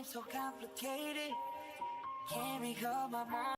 so complicated. Can't recall my mind.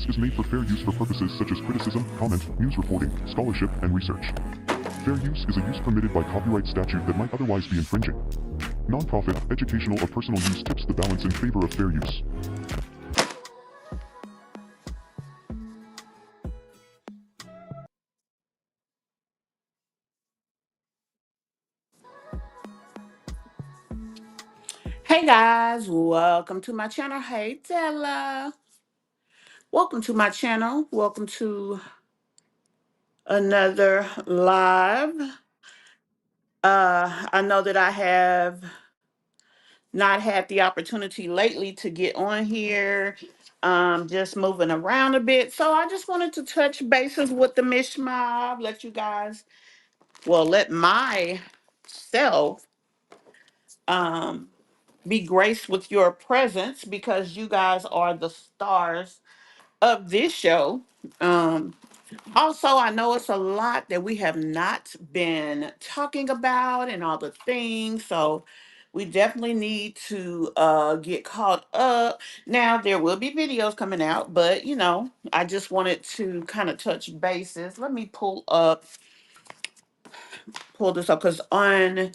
Is made for fair use for purposes such as criticism, comment, news reporting, scholarship, and research. Fair use is a use permitted by copyright statute that might otherwise be infringing. Nonprofit, educational, or personal use tips the balance in favor of fair use. Hey guys, welcome to my channel. Hey Della. Welcome to my channel. Welcome to another live. I know that I have not had the opportunity lately to get on here. Just moving around a bit. So I just wanted to touch bases with the Mish Mobb, let you guys, let myself um be graced with your presence because you guys are the stars of this show. Um, Also, I know it's a lot that we have not been talking about and all the things. So we definitely need to get caught up. Now, there will be videos coming out, but I just wanted to kind of touch bases. Let me pull this up because I'm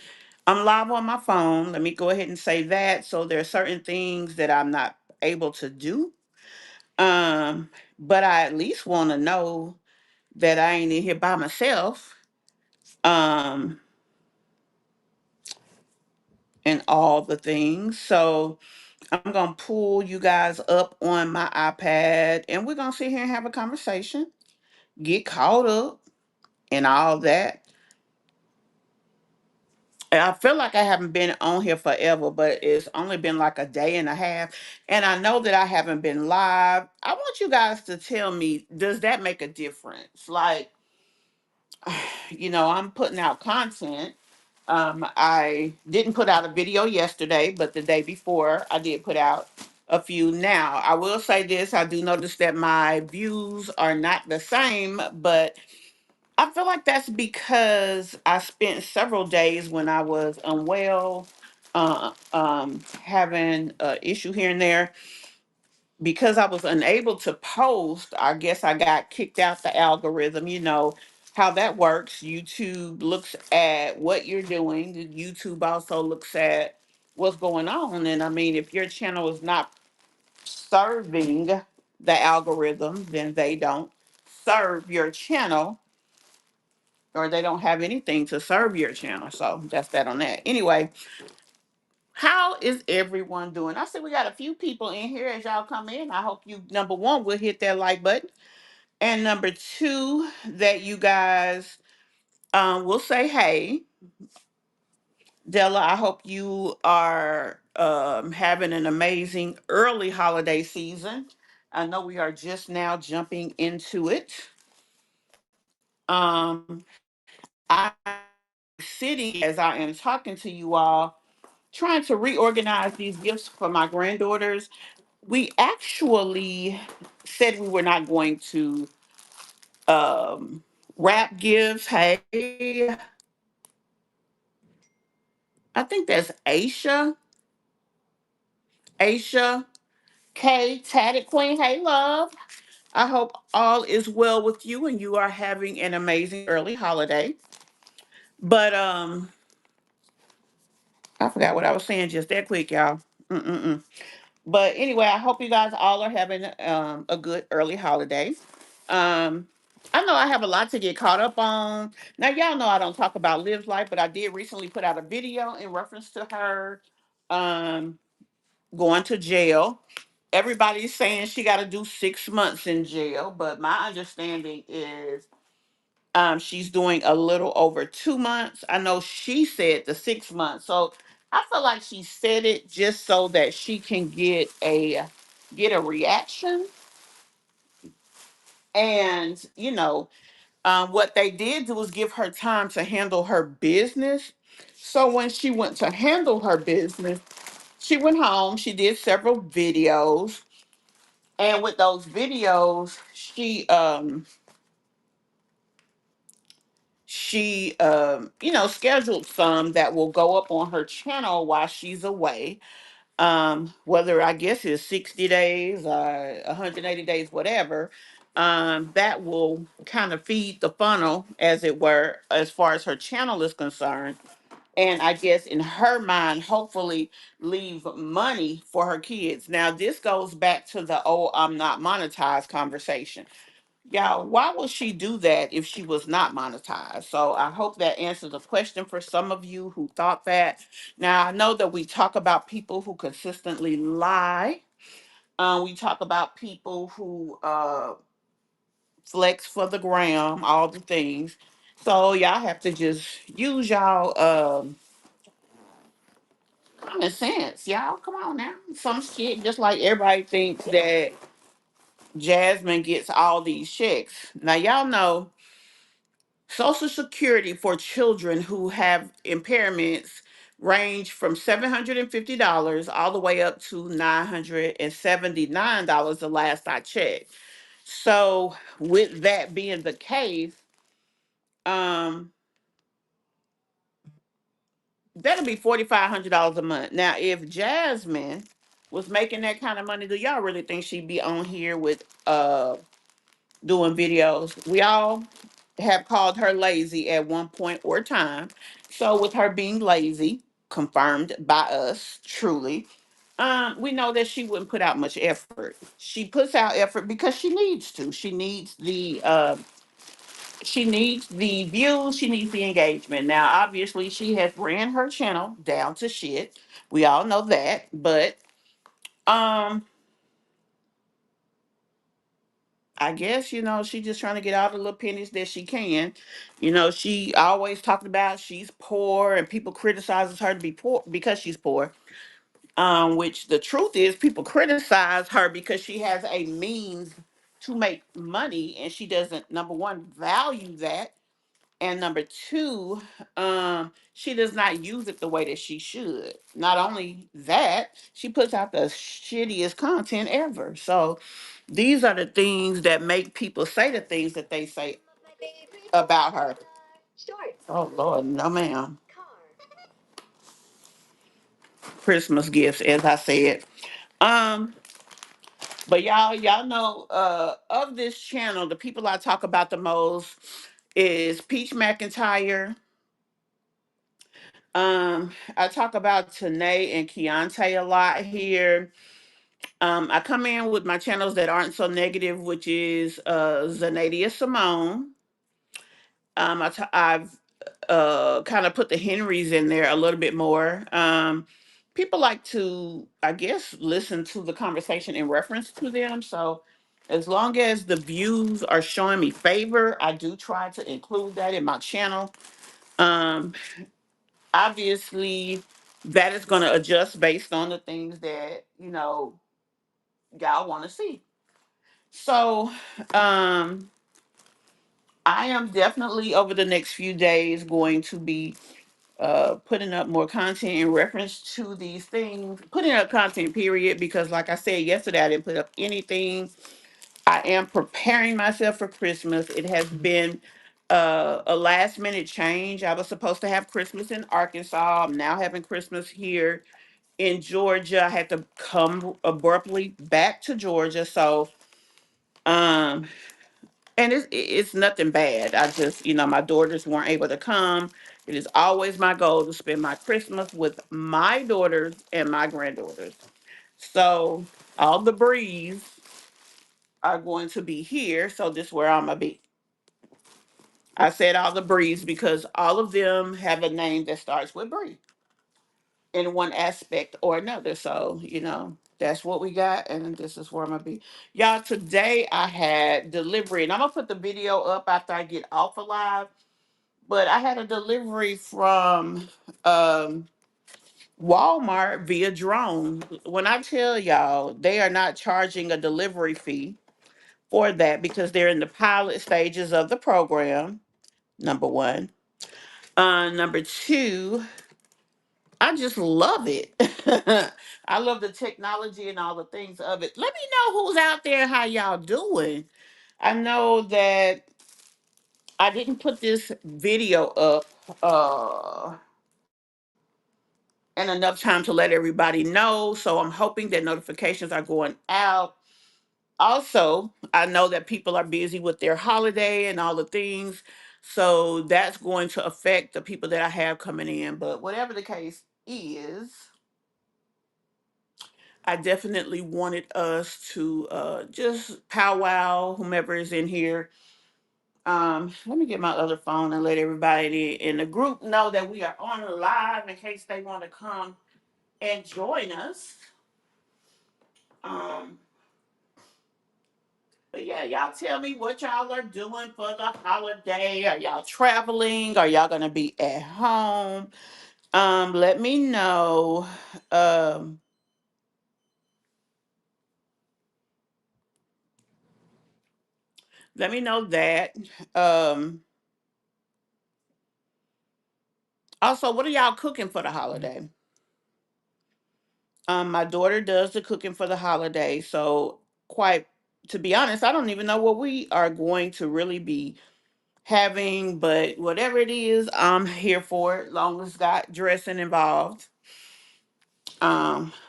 live on my phone. Let me go ahead and say that. So there are certain things that I'm not able to do. Um, but I at least want to know that I ain't in here by myself. Um, and all the things. So I'm gonna pull you guys up on my iPad and we're gonna sit here and have a conversation, get caught up and all that. And I feel like I haven't been on here forever, but it's only been like a day and a half. And I know that I haven't been live. I want you guys to tell me, does that make a difference? Like, I'm putting out content. I didn't put out a video yesterday, but the day before I did put out a few. Now, I will say this, I do notice that my views are not the same, but I feel like that's because I spent several days when I was unwell, having an issue here and there because I was unable to post. I guess I got kicked out the algorithm. You know how that works. YouTube looks at what you're doing. YouTube also looks at what's going on. And I mean, if your channel is not serving the algorithm, then they don't serve your channel or they don't have anything to serve your channel. So that's that on that. Anyway, how is everyone doing? I see we got a few people in here as y'all come in. I hope you, number one, will hit that like button. And number two, that you guys will say, hey, Della, I hope you are having an amazing early holiday season. I know we are just now jumping into it. Um, I'm sitting as I am talking to you all, trying to reorganize these gifts for my granddaughters. We actually said we were not going to um, wrap gifts. Hey, I think that's Aisha. Aisha K. Tatted Queen. Hey, love. I hope all is well with you and you are having an amazing early holiday. But I forgot what I was saying just that quick, y'all. Mm-mm-mm. But anyway, I hope you guys all are having a good early holiday. Um, I know I have a lot to get caught up on. Now, y'all know I don't talk about Liv's life, but I did recently put out a video in reference to her um, going to jail. Everybody's saying she got to do 6 months in jail, but my understanding is She's doing a little over 2 months. I know she said the 6 months. So I feel like she said it just so that she can get a reaction. And what they did do was give her time to handle her business. So when she went to handle her business, she went home. She did several videos, and with those videos, she scheduled some that will go up on her channel while she's away. Whether I guess it's 60 days or 180 days, whatever. That will kind of feed the funnel, as it were, as far as her channel is concerned. And I guess in her mind, hopefully leave money for her kids. Now, this goes back to the "oh, I'm not monetized" conversation. Y'all, why would she do that if she was not monetized? So I hope that answers the question for some of you who thought that. Now, I know that we talk about people who consistently lie. We talk about people who flex for the gram, all the things. So y'all have to just use y'all common sense, y'all. Come on now. Some shit, just like everybody thinks that Jasmine gets all these checks. Now y'all know Social Security for children who have impairments range from $750 all the way up to $979 the last I checked. So with that being the case, um, that'll be $4,500 a month. Now, if Jasmine was making that kind of money, do y'all really think she'd be on here with doing videos? We all have called her lazy at one point or time. So with her being lazy, confirmed by us, truly, we know that she wouldn't put out much effort. She puts out effort because she needs to. She needs the views, she needs the engagement. Now, obviously, she has ran her channel down to shit. We all know that, but um I guess, she's just trying to get all the little pennies that she can. She always talked about she's poor and people criticizes her to be poor because she's poor. Which the truth is people criticize her because she has a means to make money and she doesn't, number one, value that. And number two, she does not use it the way that she should. Not only that, she puts out the shittiest content ever. So these are the things that make people say the things that they say about her. Oh Lord, no ma'am. Christmas gifts, as I said. Um, but y'all know of this channel, the people I talk about the most is Peach McIntyre. I talk about Tanae and Keontae a lot here. I come in with my channels that aren't so negative, which is Zanadia Simone. I've kind of put the Henrys in there a little bit more. People like to, I guess, listen to the conversation in reference to them. So as long as the views are showing me favor, I do try to include that in my channel. Um, Obviously, that is going to adjust based on the things that y'all want to see. So I am definitely over the next few days going to be putting up more content in reference to these things, putting up content period, because like I said yesterday, I didn't put up anything. I am preparing myself for Christmas. It has been a last minute change. I was supposed to have Christmas in Arkansas. I'm now having Christmas here in Georgia. I had to come abruptly back to Georgia. So, um, and it's nothing bad. I just, my daughters weren't able to come. It is always my goal to spend my Christmas with my daughters and my granddaughters. So, all the breeze are going to be here. So, this is where I'm going to be. I said all the breeze because all of them have a name that starts with Bree in one aspect or another. So, That's what we got, and this is where I'm gonna be. Y'all, today I had delivery, and I'm gonna put the video up after I get off of live. But I had a delivery from um, Walmart via drone. When I tell y'all, they are not charging a delivery fee for that because they're in the pilot stages of the program. Number one. Number two, I just love it. I love the technology and all the things of it. Let me know who's out there, how y'all doing. I know that I didn't put this video up and enough time to let everybody know. So I'm hoping that notifications are going out. Also, I know that people are busy with their holiday and all the things. So that's going to affect the people that I have coming in. But whatever the case is, I definitely wanted us to just powwow, whomever is in here. Let me get my other phone and let everybody in the group know that we are on live in case they want to come and join us. Um, but yeah, y'all tell me what y'all are doing for the holiday. Are y'all traveling? Are y'all gonna be at home? Let me know. Um, Let me know that. Um, Also, what are y'all cooking for the holiday? My daughter does the cooking for the holiday, so quite to be honest, I don't even know what we are going to really be having, but whatever it is, I'm here for it, long as it's got dressing involved.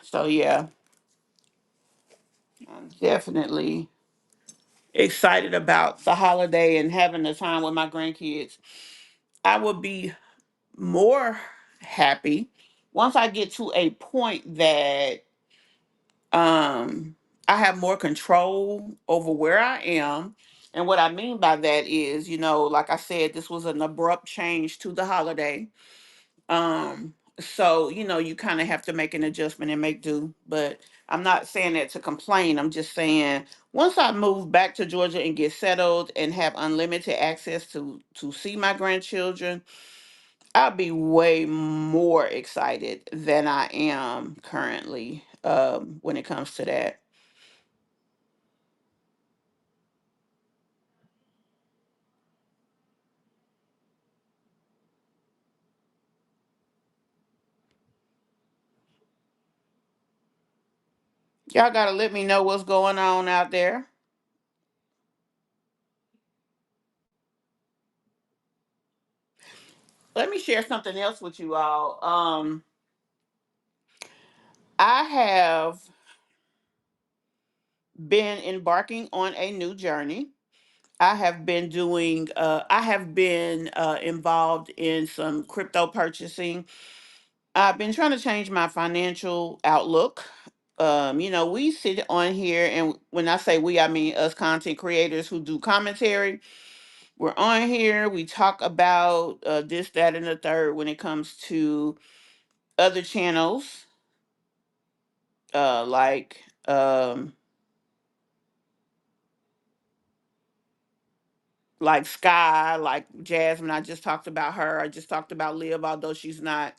So yeah, I'm definitely excited about the holiday and having the time with my grandkids. I would be more happy once I get to a point that I have more control over where I am. And what I mean by that is, like I said, this was an abrupt change to the holiday. So, you kind of have to make an adjustment and make do. But I'm not saying that to complain. I'm just saying once I move back to Georgia and get settled and have unlimited access to see my grandchildren, I'll be way more excited than I am currently when it comes to that. Y'all gotta let me know what's going on out there. Let me share something else with you all. I have been embarking on a new journey. I have been involved in some crypto purchasing. I've been trying to change my financial outlook. We sit on here, and when I say we, I mean us content creators who do commentary. We're on here. We talk about this, that, and the third when it comes to other channels, like Sky, like Jasmine. I just talked about her. I just talked about Liv, although she's not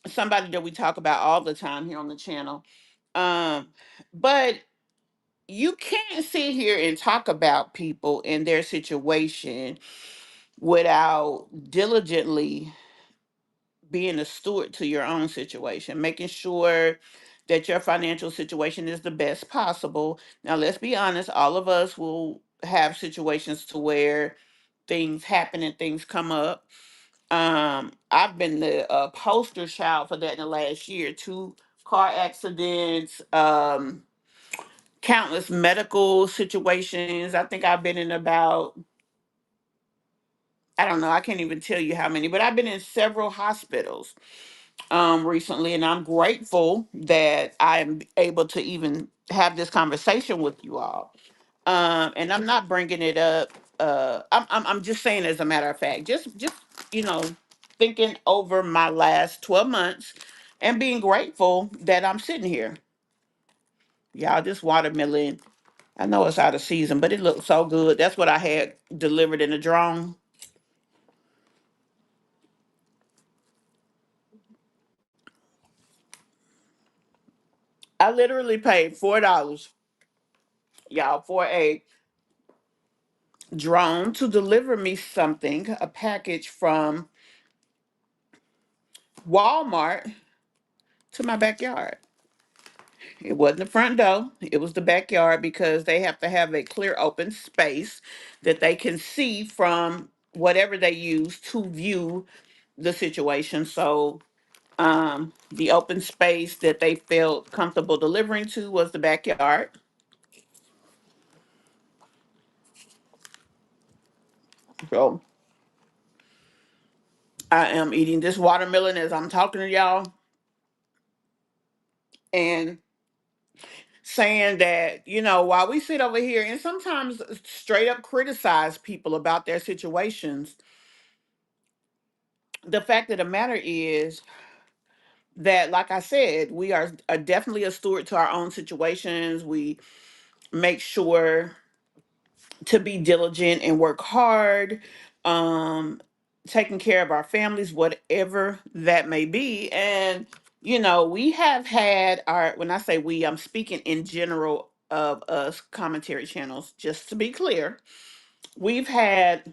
somebody that we talk about all the time here on the channel. Um, but you can't sit here and talk about people and their situation without diligently being a steward to your own situation, making sure that your financial situation is the best possible. Now, let's be honest, all of us will have situations to where things happen and things come up. I've been the poster child for that in the last year. Two car accidents, countless medical situations. I think I've been in about, I don't know, I can't even tell you how many, but I've been in several hospitals recently, and I'm grateful that I'm able to even have this conversation with you all. And I'm not bringing it up. I'm just saying, as a matter of fact, just you know, thinking over my last 12 months and being grateful that I'm sitting here. Y'all, this watermelon, I know it's out of season, but it looks so good. That's what I had delivered in a drone. I literally paid $4, y'all, for a drone to deliver me something, a package from Walmart to my backyard. It wasn't the front door, it was the backyard because they have to have a clear open space that they can see from whatever they use to view the situation. So the open space that they felt comfortable delivering to was the backyard. So I am eating this watermelon as I'm talking to y'all and saying that, while we sit over here and sometimes straight up criticize people about their situations, the fact of the matter is that, like I said, we are definitely a steward to our own situations. We make sure to be diligent and work hard, um, taking care of our families, whatever that may be. And, we have had when I say we, I'm speaking in general of us commentary channels, just to be clear, we've had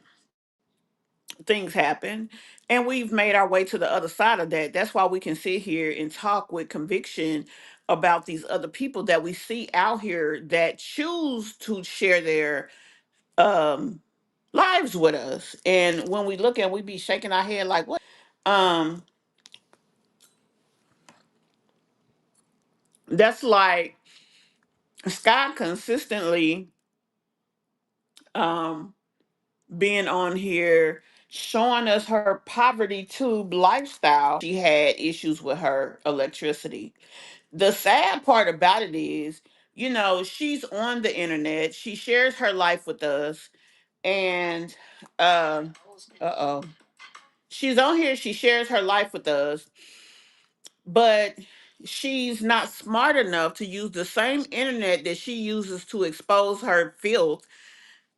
things happen and we've made our way to the other side of that. That's why we can sit here and talk with conviction about these other people that we see out here that choose to share their um lives with us. And when we look at, we be shaking our head like, what? um that's like Scott consistently um being on here showing us her poverty tube lifestyle. She had issues with her electricity. The sad part about it is, she's on the internet, she shares her life with us, and uh-oh, she's on here, she shares her life with us, but she's not smart enough to use the same internet that she uses to expose her filth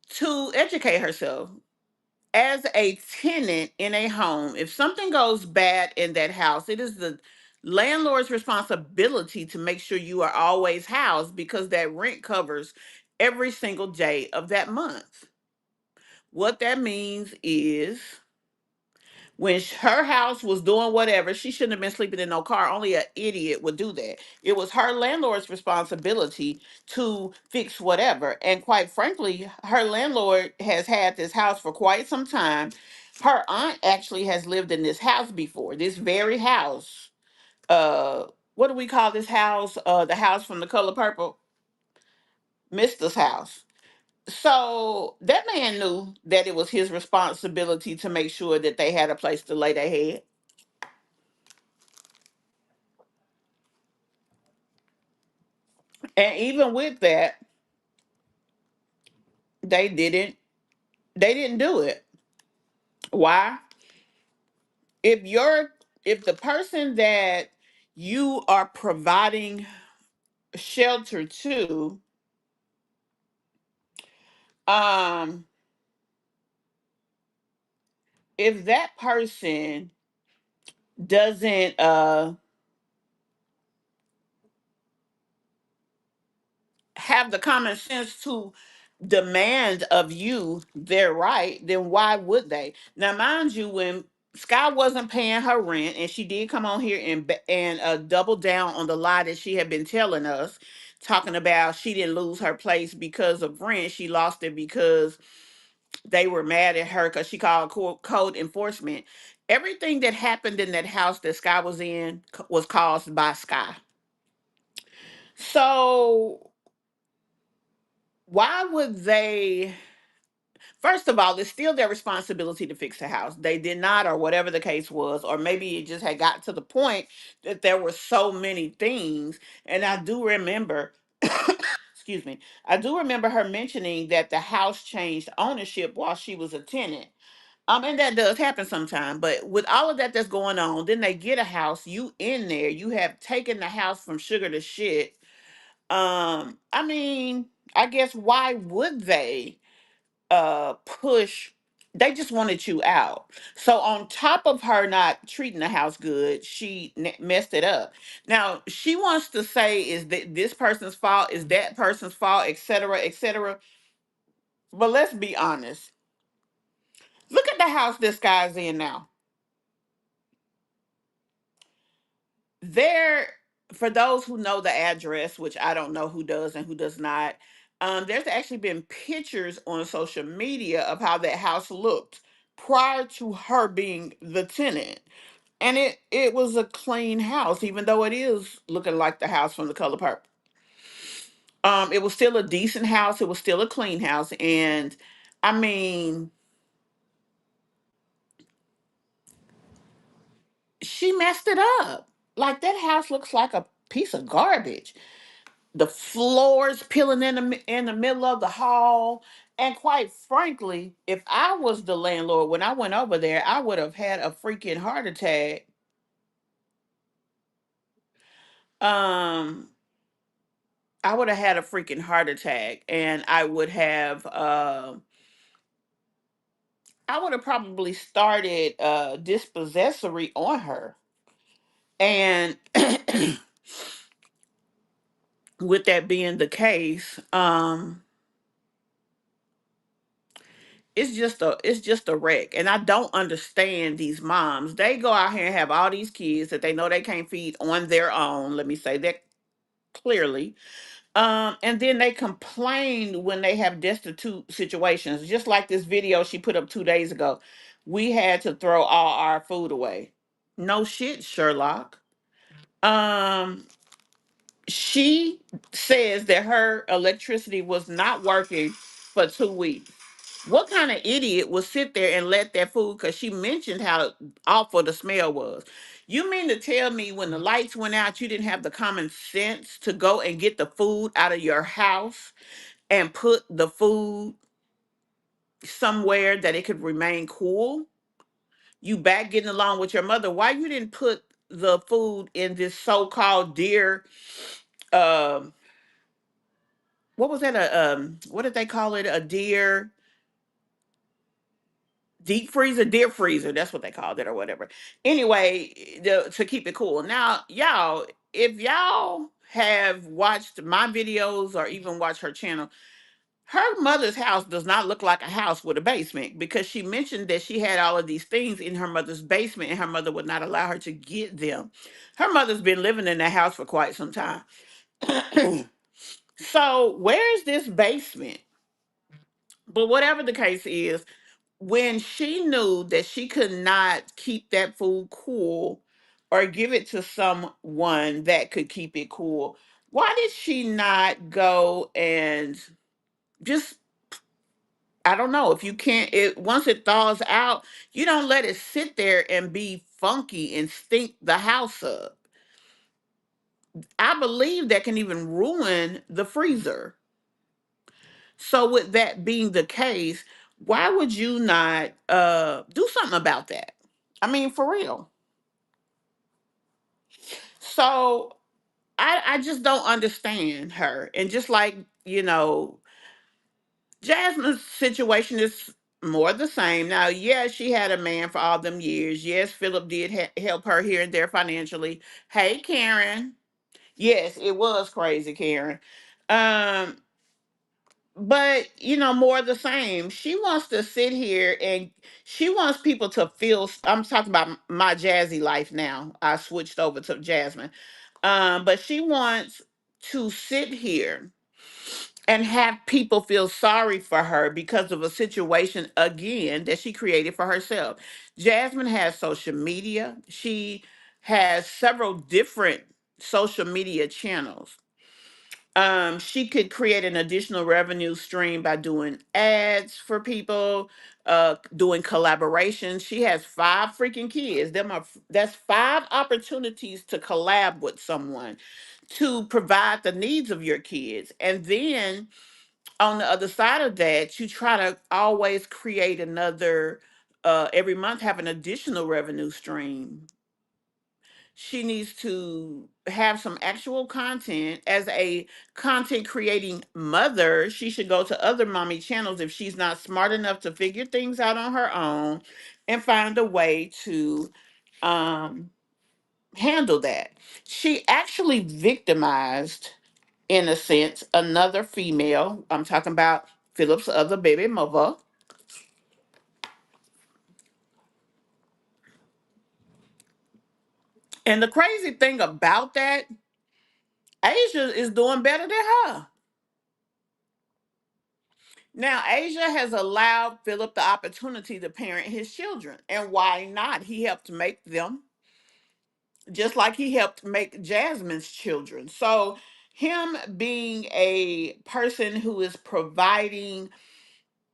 to educate herself. As a tenant in a home, if something goes bad in that house, it is the landlord's responsibility to make sure you are always housed because that rent covers every single day of that month. What that means is, when her house was doing whatever, she shouldn't have been sleeping in no car. Only an idiot would do that. It was her landlord's responsibility to fix whatever. And quite frankly, her landlord has had this house for quite some time. Her aunt actually has lived in this house before, this very house. What do we call this house? The house from The Color Purple, Mister's house. So that man knew that it was his responsibility to make sure that they had a place to lay their head. And even with that, they didn't they didn't do it. Why? If you're if the person that you are providing shelter to, um if that person doesn't have the common sense to demand of you their right, then why would they? Now, mind you, when Sky wasn't paying her rent, and she did come on here and double down on the lie that she had been telling us, talking about she didn't lose her place because of rent. She lost it because they were mad at her because she called code enforcement. Everything that happened in that house that Sky was in was caused by Sky. So why would they? First of all, it's still their responsibility to fix the house. They did not, or whatever the case was, or maybe it just had got to the point that there were so many things. And I do remember, excuse me, I do remember her mentioning that the house changed ownership while she was a tenant. And that does happen sometimes. But with all of that that's going on, then they get a house, you in there, you have taken the house from sugar to shit. I mean, I guess why would they push? They just wanted you out. So on top of her not treating the house good, she messed it up. Now she wants to say is that this person's fault, is that person's fault, etc., etc. But let's be honest. Look at the house this guy's in now. There, for those who know the address, which I don't know who does and who does not, there's actually been pictures on social media of how that house looked prior to her being the tenant. And it was a clean house, even though it is looking like the house from The Color Purple. It was still a decent house. It was still a clean house, and I mean, she messed it up. Like that house looks like a piece of garbage. The floors peeling in the middle of the hall. And quite frankly, if I was the landlord when I went over there, I would have had a freaking heart attack. Um, I would have had a freaking heart attack, and I would have probably started dispossessory on her. And with that being the case, it's just a wreck. And I don't understand these moms. They go out here and have all these kids that they know they can't feed on their own. Let me say that clearly. And then they complain when they have destitute situations, just like this video she put up 2 days ago. We had to throw all our food away. No shit, Sherlock. Um, she says that her electricity was not working for 2 weeks. What kind of idiot would sit there and let that food? Because she mentioned how awful the smell was. You mean to tell me when the lights went out, you didn't have the common sense to go and get the food out of your house and put the food somewhere that it could remain cool? You back getting along with your mother. Why you didn't put the food in this so-called deer? Um, what was that? What did they call it? A deer deep freezer, deer freezer. That's what they called it, or whatever. Anyway, to keep it cool. Now, y'all, if y'all have watched my videos or even watched her channel, her mother's house does not look like a house with a basement, because she mentioned that she had all of these things in her mother's basement and her mother would not allow her to get them. Her mother's been living in that house for quite some time. So, where's this basement? But whatever the case is, when she knew that she could not keep that food cool or give it to someone that could keep it cool, why did she not go and just, I don't know, if you can't, it once it thaws out, you don't let it sit there and be funky and stink the house up. I believe that can even ruin the freezer. So with that being the case, why would you not do something about that? I mean, for real. So I just don't understand her. And just like, Jasmine's situation is more the same. Now, yes, she had a man for all them years. Yes, Philip did help her here and there financially. Hey, Karen. Yes, it was crazy, Karen. Um, but more of the same. She wants to sit here and she wants people to feel. I'm talking about my jazzy life now. I switched over to Jasmine. But she wants to sit here and have people feel sorry for her because of a situation again that she created for herself. Jasmine has social media. She has several different social media channels. She could create an additional revenue stream by doing ads for people, doing collaborations. She has 5 freaking kids. That's 5 opportunities to collab with someone to provide the needs of your kids. And then on the other side of that, you try to always create another, every month have an additional revenue stream. She needs to have some actual content. As a content creating mother, she should go to other mommy channels if she's not smart enough to figure things out on her own and find a way to um, handle that. She actually victimized, in a sense, another female. I'm talking about Philip's other baby mother. And the crazy thing about that, Asia is doing better than her. Now, Asia has allowed Philip the opportunity to parent his children. And why not? He helped make them, just like he helped make Jasmine's children. So, him being a person who is providing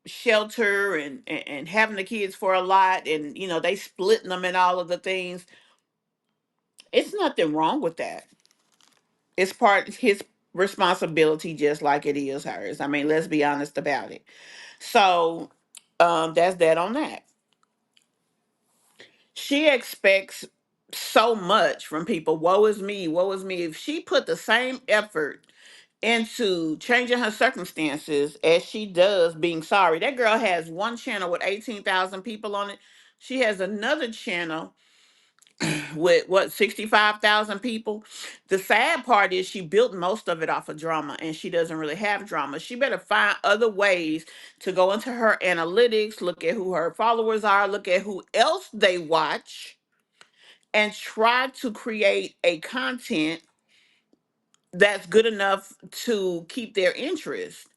shelter and having the kids for a lot, and they splitting them and all of the things, it's nothing wrong with that. It's part of his responsibility, just like it is hers. I mean, let's be honest about it. So, that's that on that. She expects so much from people. Woe is me, woe is me. If she put the same effort into changing her circumstances as she does being sorry, that girl has one channel with 18,000 people on it. She has another channel with what, 65,000 people. The sad part is she built most of it off of drama, and she doesn't really have drama. She better find other ways to go into her analytics, look at who her followers are, look at who else they watch, and try to create a content that's good enough to keep their interest.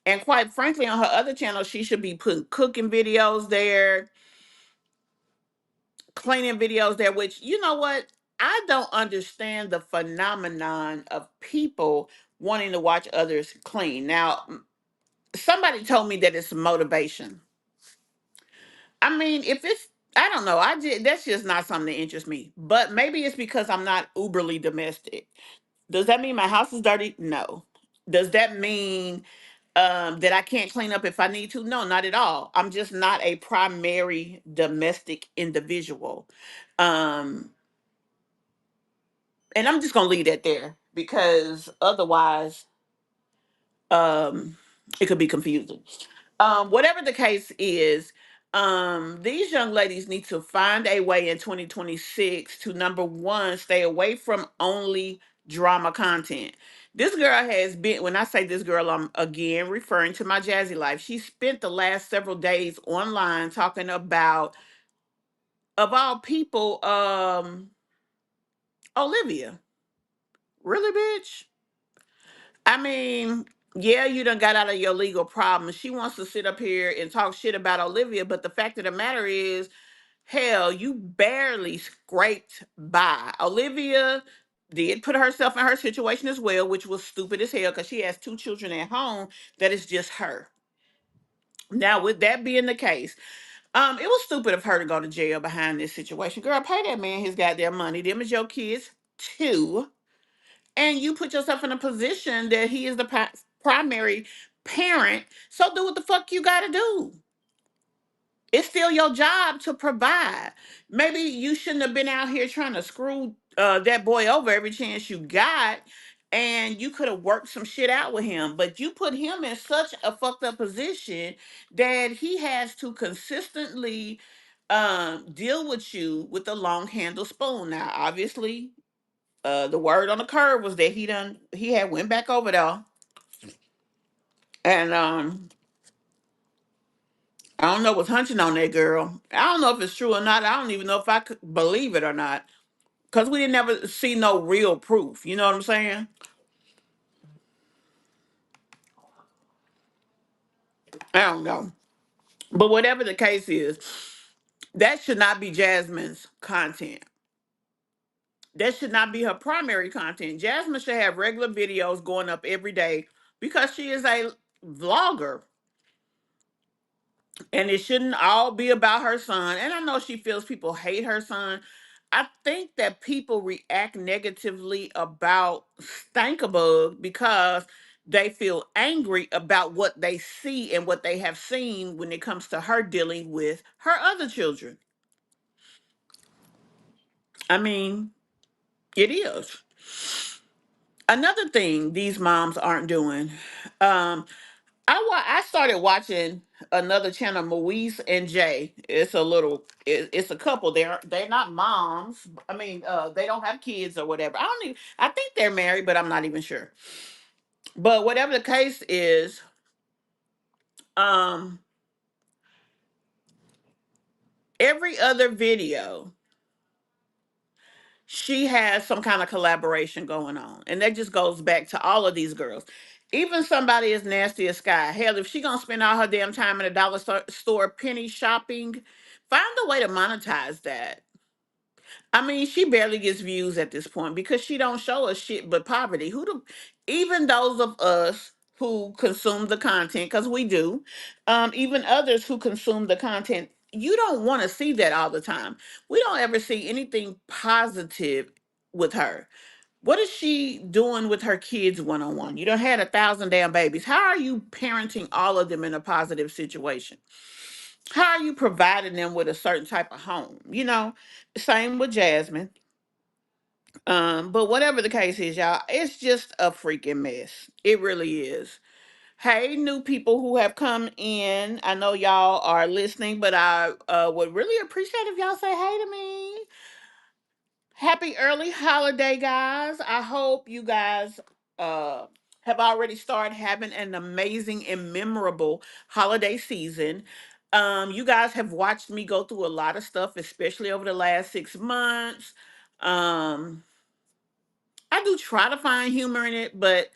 And quite frankly, on her other channel, she should be putting cooking videos there, cleaning videos there, which, you know what? I don't understand the phenomenon of people wanting to watch others clean. Now, somebody told me that it's motivation. I mean, if it's, I don't know, that's just not something that interests me. But maybe it's because I'm not uberly domestic. Does that mean my house is dirty? No. Does that mean that I can't clean up if I need to? No, not at all. I'm just not a primary domestic individual. Um, and I'm just gonna leave that there because otherwise, um, it could be confusing. Whatever the case is, these young ladies need to find a way in 2026 to, number one, stay away from only drama content. This girl has been, when I say this girl, I'm again referring to my Jazzy life. She spent the last several days online talking about, of all people, Olivia. Really, bitch? I mean, yeah, you done got out of your legal problem. She wants to sit up here and talk shit about Olivia, but the fact of the matter is, hell, you barely scraped by. Olivia did put herself in her situation as well, which was stupid as hell because she has two children at home that is just her. Now, with that being the case, it was stupid of her to go to jail behind this situation. Girl, pay that man his goddamn money. Them is your kids too, and you put yourself in a position that he is the primary parent. So do what the fuck you got to do. It's still your job to provide. Maybe you shouldn't have been out here trying to screw that boy over every chance you got, and you could have worked some shit out with him. But you put him in such a fucked up position that he has to consistently deal with you with a long handle spoon. Now, obviously, the word on the curve was that he had went back over there, and I don't know what's hunching on that girl. I don't know if it's true or not. I don't even know if I could believe it or not. Because we didn't ever see no real proof. You know what I'm saying? I don't know. But whatever the case is, that should not be Jasmine's content. That should not be her primary content. Jasmine should have regular videos going up every day because she is a vlogger. And it shouldn't all be about her son. And I know she feels people hate her son. I think that people react negatively about Stankabug because they feel angry about what they see and what they have seen when it comes to her dealing with her other children. I mean, It is. Another thing these moms aren't doing. Um, I started watching another channel, Moise and Jay. It's a couple. They're not moms. I mean, they don't have kids or whatever. I think they're married, but I'm not even sure. But whatever the case is, um, every other video she has some kind of collaboration going on. And that just goes back to all of these girls. Even somebody as nasty as Sky. Hell, if she gonna spend all her damn time in a store penny shopping, find a way to monetize that. I mean, she barely gets views at this point because she don't show us shit but poverty. Even those of us who consume the content, because we do, even others who consume the content, you don't want to see that all the time. We don't ever see anything positive with her. What is she doing with her kids one on one? You don't had 1,000 damn babies. How are you parenting all of them in a positive situation? How are you providing them with a certain type of home? Same with Jasmine. But whatever the case is, y'all, it's just a freaking mess. It really is. Hey, new people who have come in. I know y'all are listening, but I would really appreciate if y'all say hey to me. Happy early holiday, guys. I hope you guys uh have already started having an amazing and memorable holiday season. You guys have watched me go through a lot of stuff, especially over the last 6 months. Um, I do try to find humor in it, but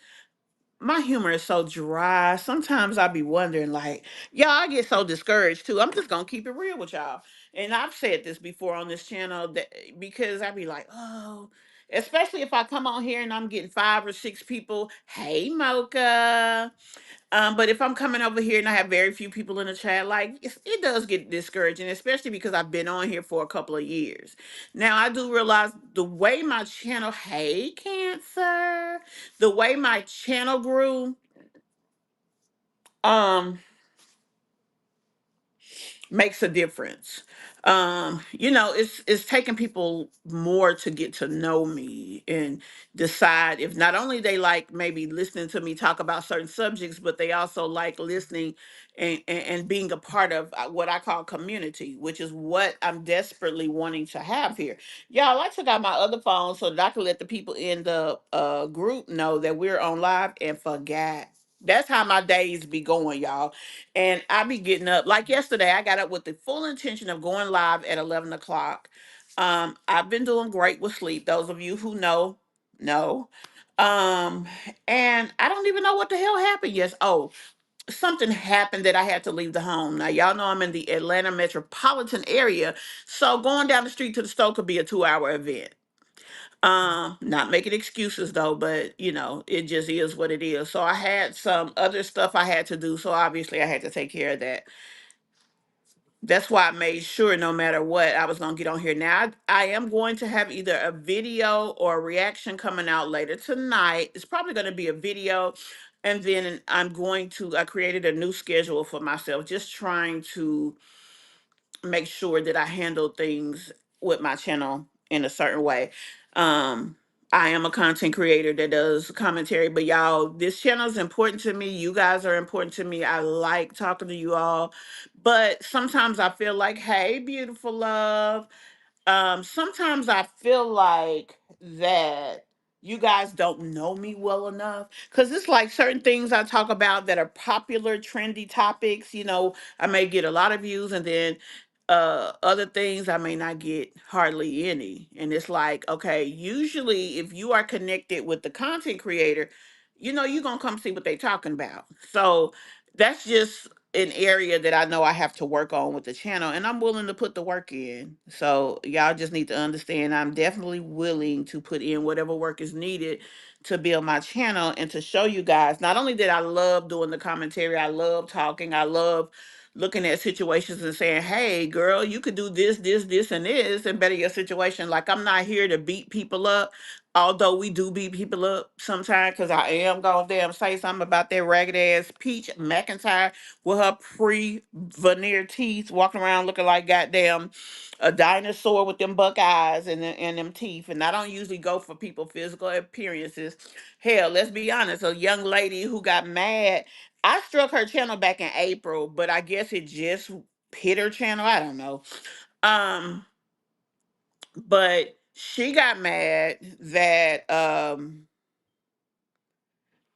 my humor is so dry. Sometimes I be wondering, like, y'all, I get so discouraged too. I'm just gonna keep it real with y'all. And I've said this before on this channel that because I be like, oh, especially if I come on here and I'm getting 5 or 6 people, hey Mocha. But if I'm coming over here and I have very few people in the chat, like it does get discouraging, especially because I've been on here for a couple of years. Now I do realize the way my channel, hey Cancer, the way my channel grew, um, makes a difference. It's taking people more to get to know me and decide if not only they like maybe listening to me talk about certain subjects, but they also like listening and being a part of what I call community, which is what I'm desperately wanting to have here. Y'all, I took out my other phone so that I could let the people in the group know that we're on live and forgot. That's how my days be going, y'all. And I be getting up. Like yesterday, I got up with the full intention of going live at 11 o'clock. I've been doing great with sleep. Those of you who know. Um, and I don't even know what the hell happened. Yes. Oh, something happened that I had to leave the home. Now, y'all know I'm in the Atlanta metropolitan area. So going down the street to the store could be a 2-hour event. Not making excuses though, but it just is what it is. So I had some other stuff I had to do, so obviously I had to take care of that. That's why I made sure no matter what, I was gonna get on here. Now I am going to have either a video or a reaction coming out later tonight. It's probably gonna be a video, and then I created a new schedule for myself, just trying to make sure that I handle things with my channel in a certain way. Um, I am a content creator that does commentary, but y'all, this channel is important to me. You guys are important to me. I like talking to you all, but sometimes I feel like, hey, beautiful love. Sometimes I feel like that you guys don't know me well enough because it's like certain things I talk about that are popular, trendy topics. I may get a lot of views, and then other things I may not get hardly any. And it's like, okay, usually if you are connected with the content creator, you're gonna come see what they're talking about. So that's just an area that I know I have to work on with the channel, and I'm willing to put the work in. So y'all just need to understand I'm definitely willing to put in whatever work is needed to build my channel and to show you guys not only that I love doing the commentary, I love talking, I love looking at situations and saying, hey, girl, you could do this, this, and this, and better your situation. Like, I'm not here to beat people up, although we do beat people up sometimes, because I am going to damn say something about that ragged ass Peach McIntyre with her pre-veneer teeth walking around looking like goddamn a dinosaur with them buck eyes and them teeth. And I don't usually go for people physical appearances. Hell, let's be honest, a young lady who got mad, I struck her channel back in April, but I guess it just hit her channel. I don't know. Um, but she got mad that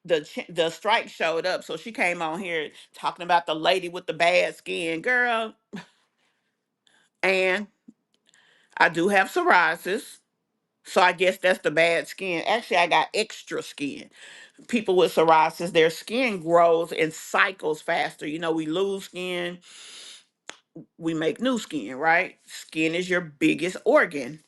the strike showed up, so she came on here talking about the lady with the bad skin, girl. And I do have psoriasis. So I guess that's the bad skin. Actually, I got extra skin. People with psoriasis, their skin grows and cycles faster. You know, we lose skin, we make new skin, right? Skin is your biggest organ.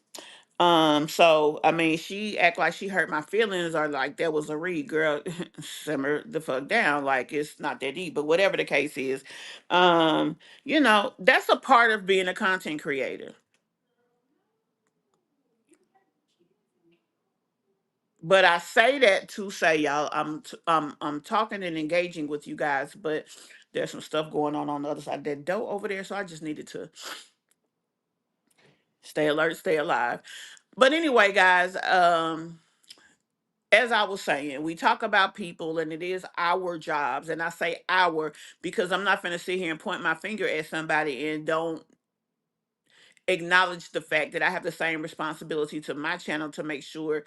So I mean, she act like she hurt my feelings, or like that was a read, girl. Simmer the fuck down, like it's not that deep. But whatever the case is, that's a part of being a content creator. But I say that to say, y'all, I'm talking and engaging with you guys, but there's some stuff going on the other side of that door over there, so I just needed to stay alert, stay alive. But anyway, guys, as I was saying, we talk about people and it is our jobs. And I say our because I'm not going to sit here and point my finger at somebody and don't acknowledge the fact that I have the same responsibility to my channel to make sure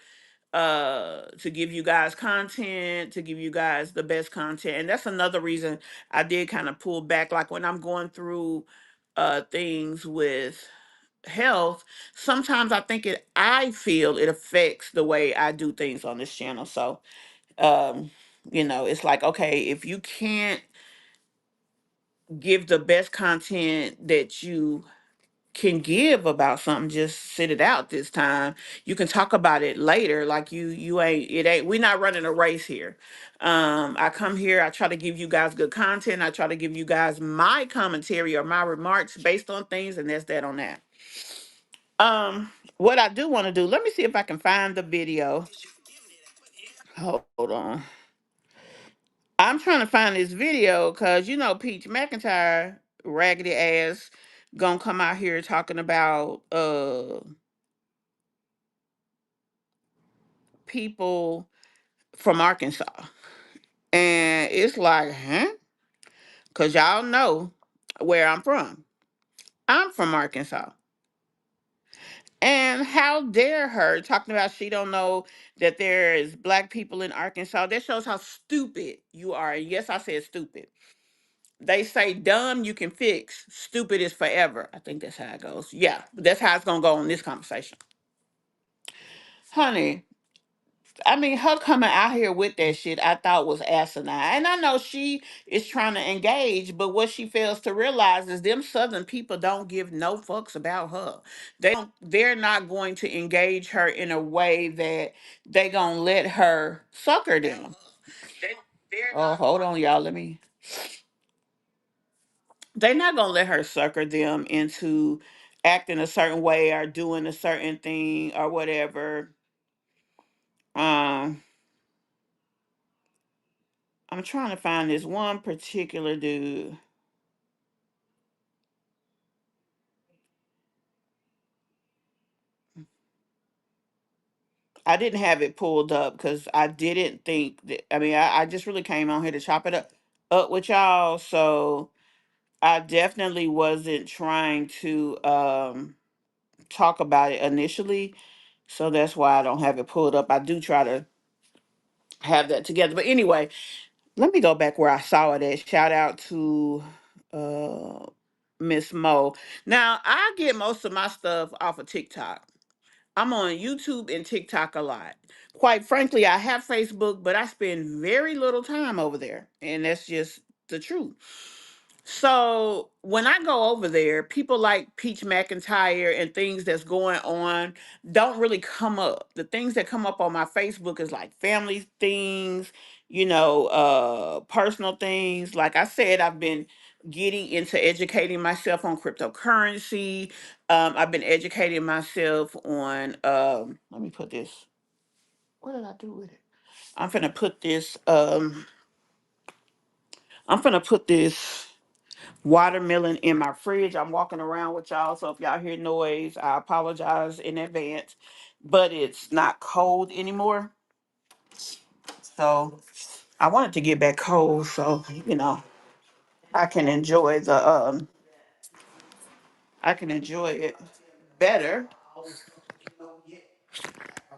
to give you guys content, to give you guys the best content. And that's another reason I did kind of pull back. Like when I'm going through things with health, sometimes I feel it affects the way I do things on this channel. So um it's like, okay, if you can't give the best content that you can give about something, just sit it out this time. You can talk about it later. Like you ain't it ain't we're not running a race here. I come here, I try to give you guys good content, I try to give you guys my commentary or my remarks based on things, and that's that on that. What I do want to do, let me see if I can find the video. Hold on. I'm trying to find this video because Peach McIntyre, raggedy ass, gonna come out here talking about people from Arkansas. And it's like, huh? Cause y'all know where I'm from. I'm from Arkansas. And how dare her talking about she don't know that there is black people in Arkansas. That shows how stupid you are. And yes, I said stupid. They say dumb you can fix, stupid is forever. I think that's how it goes. Yeah, that's how it's gonna go in this conversation. Honey, I mean, her coming out here with that shit, I thought was asinine. And I know she is trying to engage, but what she fails to realize is them Southern people don't give no fucks about her. They're not going to engage her in a way that they gonna let her sucker them. Oh, hold on, y'all. They're not gonna let her sucker them into acting a certain way or doing a certain thing or whatever. Um, I'm trying to find this one particular dude. I didn't have it pulled up because I didn't think that. I mean, I just really came on here to chop it up with y'all. So I definitely wasn't trying to talk about it initially. So that's why I don't have it pulled up. I do try to have that together. But anyway, let me go back where I saw it at. Shout out to uh Miss Mo. Now I get most of my stuff off of TikTok. I'm on YouTube and TikTok a lot. Quite frankly, I have Facebook, but I spend very little time over there. And that's just the truth. So when I go over there, people like Peach McIntyre and things that's going on don't really come up. The things that come up on my Facebook is like family things, personal things. Like I said, I've been getting into educating myself on cryptocurrency. I've been educating myself on, let me put this, what did I do with it? I'm finna put this, I'm finna put this watermelon in my fridge. I'm walking around with y'all, so if y'all hear noise, I apologize in advance. But it's not cold anymore. So I want it to get back cold so, I can enjoy I can enjoy it better.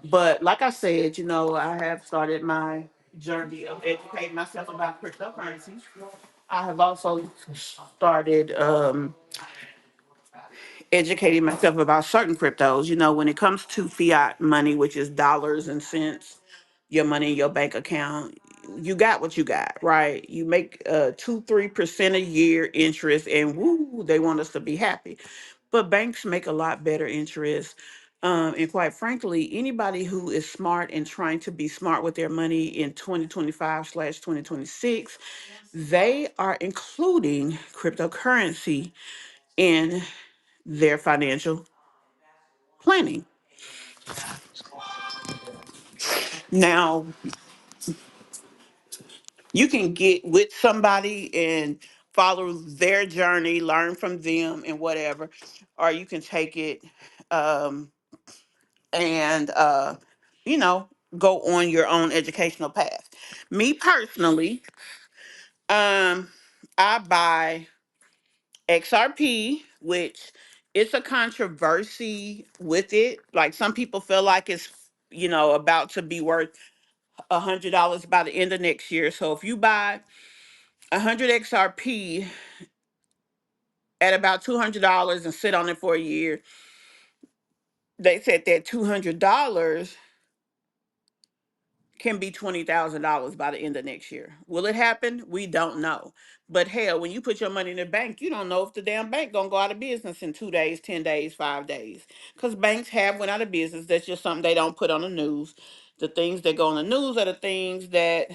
But like I said, I have started my journey of educating myself about cryptocurrencies. I have also started educating myself about certain cryptos. When it comes to fiat money, which is dollars and cents, your money in your bank account, you got what you got, right? You make 2-3% a year interest, and woo, they want us to be happy. But banks make a lot better interest. And quite frankly, anybody who is smart and trying to be smart with their money in 2025/2026, they are including cryptocurrency in their financial planning. Now, you can get with somebody and follow their journey, learn from them and whatever, or you can take it um, and, you know, go on your own educational path. Me personally, um, I buy XRP, which it's a controversy with it. Like some people feel like it's, about to be worth $100 by the end of next year. So if you buy 100 XRP at about $200 and sit on it for a year, they said that $200 can be $20,000 by the end of next year. Will it happen? We don't know. But hell, when you put your money in the bank, you don't know if the damn bank gonna go out of business in 2 days, 10 days, 5 days. Because banks have went out of business. That's just something they don't put on the news. The things that go on the news are the things that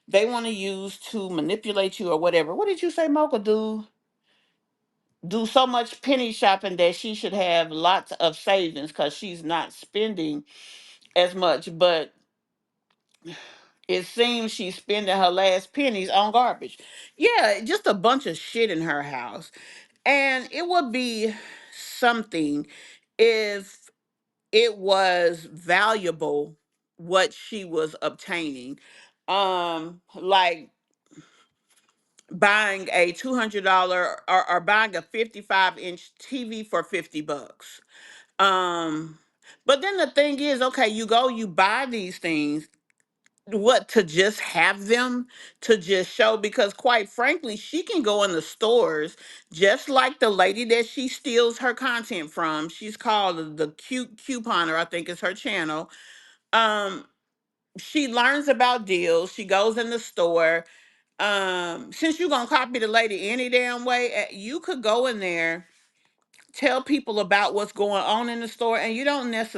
they want to use to manipulate you or whatever. What did you say, Mocha? Do so much penny shopping that she should have lots of savings because she's not spending as much. But it seems she's spending her last pennies on garbage. Yeah, just a bunch of shit in her house. And it would be something if it was valuable what she was obtaining. Like buying a $200 or buying a 55-inch TV for $50. Um, but then the thing is, okay, you buy these things, what, to just have them, to just show, because quite frankly, she can go in the stores just like the lady that she steals her content from. She's called the Cute Couponer, I think is her channel. Um, she learns about deals. She goes in the store. Since you're gonna copy the lady any damn way, you could go in there, tell people about what's going on in the store, and you don't have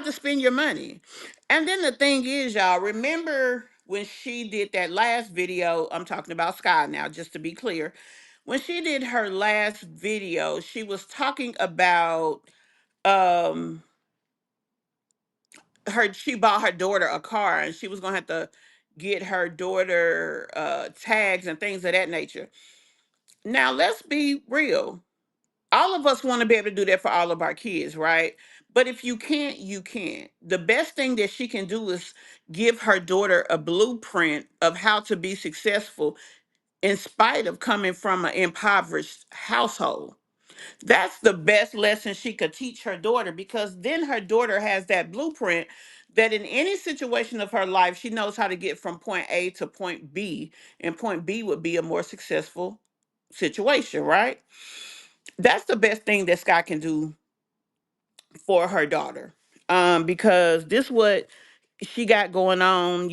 to spend your money. And then the thing is, y'all, remember when she did that last video? I'm talking about Sky now, just to be clear. When she did her last video, she was talking about um she bought her daughter a car and she was gonna have to get her daughter tags and things of that nature. Now let's be real. All of us want to be able to do that for all of our kids, right? But if you can't, you can't. The best thing that she can do is give her daughter a blueprint of how to be successful in spite of coming from an impoverished household. That's the best lesson she could teach her daughter, because then her daughter has that blueprint that in any situation of her life, she knows how to get from point A to point B, and point B would be a more successful situation, right? That's the best thing that Scott can do for her daughter. Because this what she got going on,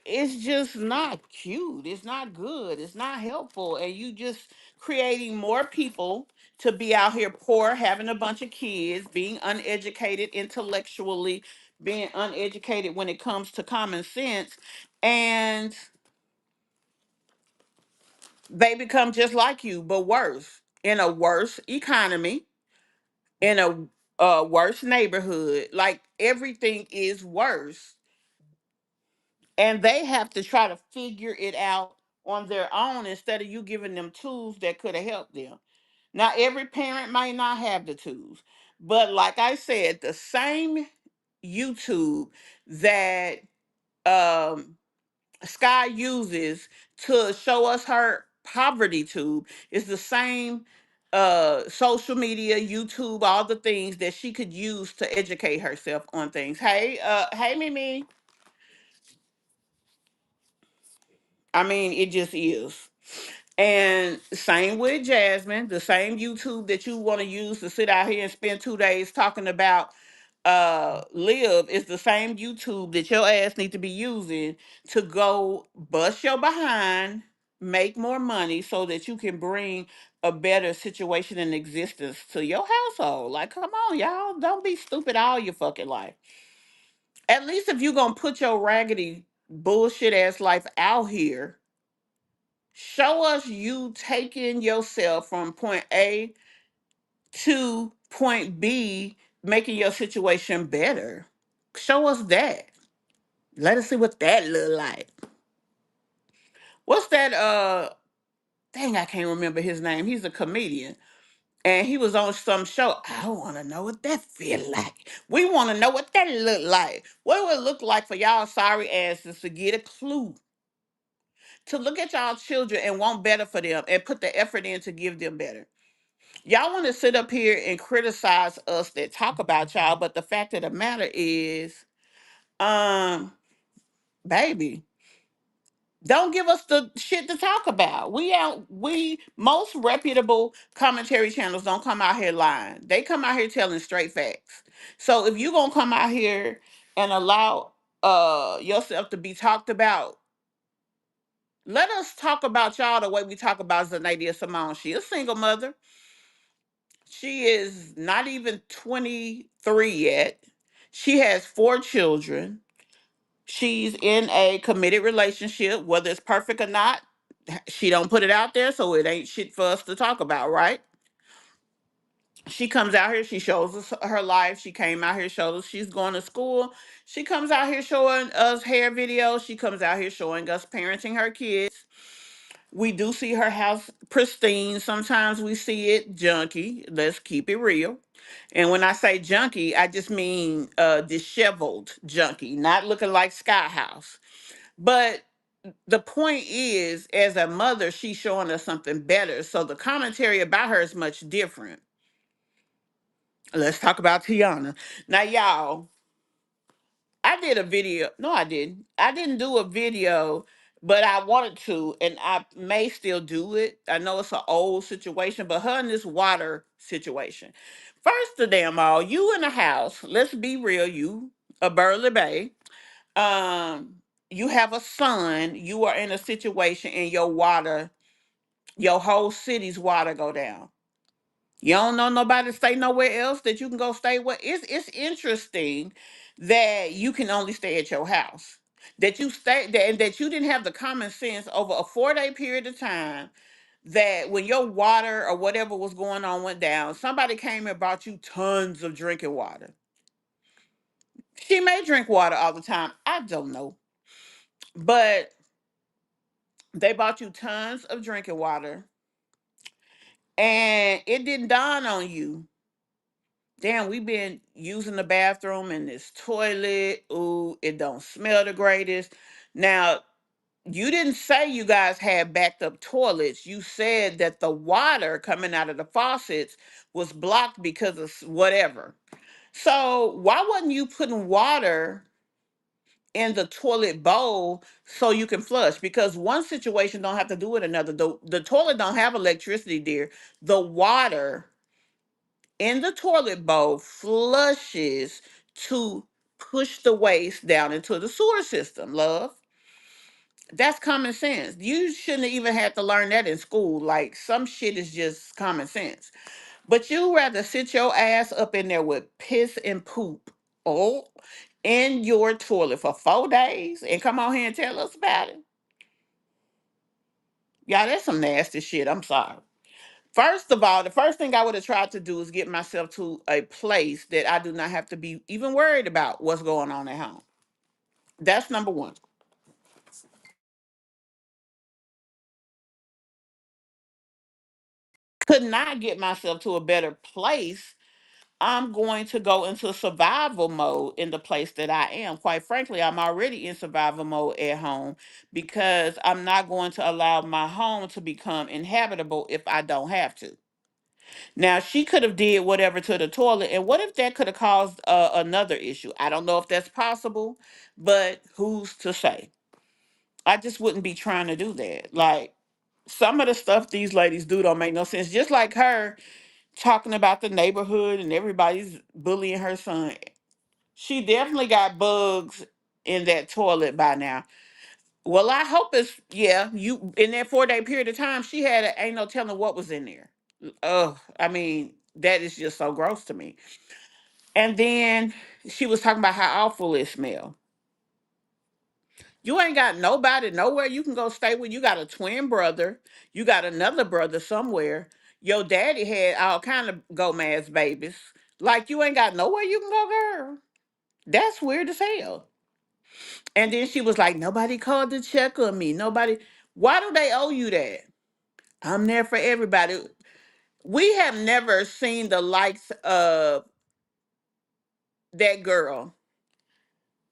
it's just not cute. It's not good. It's not helpful. And you just creating more people to be out here poor, having a bunch of kids, being uneducated intellectually, being uneducated when it comes to common sense, and they become just like you, but worse, in a worse economy, in a worse neighborhood. Like everything is worse, and they have to try to figure it out on their own instead of you giving them tools that could have helped them. Now, every parent might not have the tools, but like I said, the same YouTube that um, Sky uses to show us her poverty tube is the same social media, YouTube, all the things that she could use to educate herself on things. Hey Mimi. I mean, it just is. And same with Jasmine, the same YouTube that you want to use to sit out here and spend 2 days talking about live is the same YouTube that your ass need to be using to go bust your behind, make more money so that you can bring a better situation in existence to your household. Like, come on, y'all. Don't be stupid all your fucking life. At least if you're gonna put your raggedy bullshit ass life out here, show us you taking yourself from point A to point B, making your situation better. Show us that. Let us see what that look like. What's that? Dang, I can't remember his name. He's a comedian. And he was on some show. I want to know what that feel like. We want to know what that look like. What would it look like for y'all sorry asses to get a clue? To look at y'all children and want better for them and put the effort in to give them better. Y'all want to sit up here and criticize us that talk about y'all, but the fact of the matter is, um, baby, don't give us the shit to talk about. We most reputable commentary channels don't come out here lying. They come out here telling straight facts. So if you gonna come out here and allow yourself to be talked about, let us talk about y'all the way we talk about Zanadia Simone. She a single mother. She is not even 23 yet. She has 4 children. She's in a committed relationship, whether it's perfect or not. She don't put it out there, so it ain't shit for us to talk about, right? She comes out here, she shows us her life. She came out here, showed us she's going to school. She comes out here showing us hair videos. She comes out here showing us parenting her kids. We do see her house pristine. Sometimes we see it junky. Let's keep it real. And when I say junky, I just mean disheveled junky, not looking like Sky House. But the point is, as a mother, she's showing us something better. So the commentary about her is much different. Let's talk about Tiana. Now, y'all, I did a video. No, I didn't. I didn't do a video, but I wanted to, and I may still do it. I know it's an old situation, but her and this water situation. First of them all, you in the house, let's be real, you a Burley Bay. Um, you have a son, you are in a situation and your water, your whole city's water go down. You don't know nobody to stay nowhere else that you can go stay with. It's interesting that you can only stay at your house. That you stay that and that you didn't have the common sense over a 4-day period of time that when your water or whatever was going on went down, somebody came and brought you tons of drinking water. She may drink water all the time. I don't know. But they bought you tons of drinking water and it didn't dawn on you. Damn, we've been using the bathroom and this toilet. Ooh, it don't smell the greatest. Now, you didn't say you guys had backed up toilets. You said that the water coming out of the faucets was blocked because of whatever. So, why wasn't you putting water in the toilet bowl so you can flush? Because one situation don't have to do with another. The toilet don't have electricity, dear. The water in the toilet bowl flushes to push the waste down into the sewer system, love. That's common sense. You shouldn't have even had to learn that in school. Like some shit is just common sense. But you rather sit your ass up in there with piss and poop. Oh, in your toilet for 4 days and come on here and tell us about it? Yeah, that's some nasty shit. I'm sorry. First of all, the first thing I would have tried to do is get myself to a place that I do not have to be even worried about what's going on at home. That's number one. Could not get myself to a better place, I'm going to go into survival mode in the place that I am. Quite frankly, I'm already in survival mode at home because I'm not going to allow my home to become inhabitable if I don't have to. Now, she could have did whatever to the toilet, and what if that could have caused another issue? I don't know if that's possible, but who's to say? I just wouldn't be trying to do that. Like, some of the stuff these ladies do don't make no sense. Just like her talking about the neighborhood and everybody's bullying her son. She definitely got bugs in that toilet by now. Well, I hope it's, yeah, you in that 4 day period of time, she had ain't no telling what was in there. I mean, that is just so gross to me. And then she was talking about how awful it smelled. You ain't got nobody nowhere you can go stay with. You got a twin brother. You got another brother somewhere. Your daddy had all kind of Gomez babies. Like you ain't got nowhere you can go, girl. That's weird as hell. And then she was like, nobody called to check on me. Nobody. Why do they owe you that? I'm there for everybody. We have never seen the likes of that girl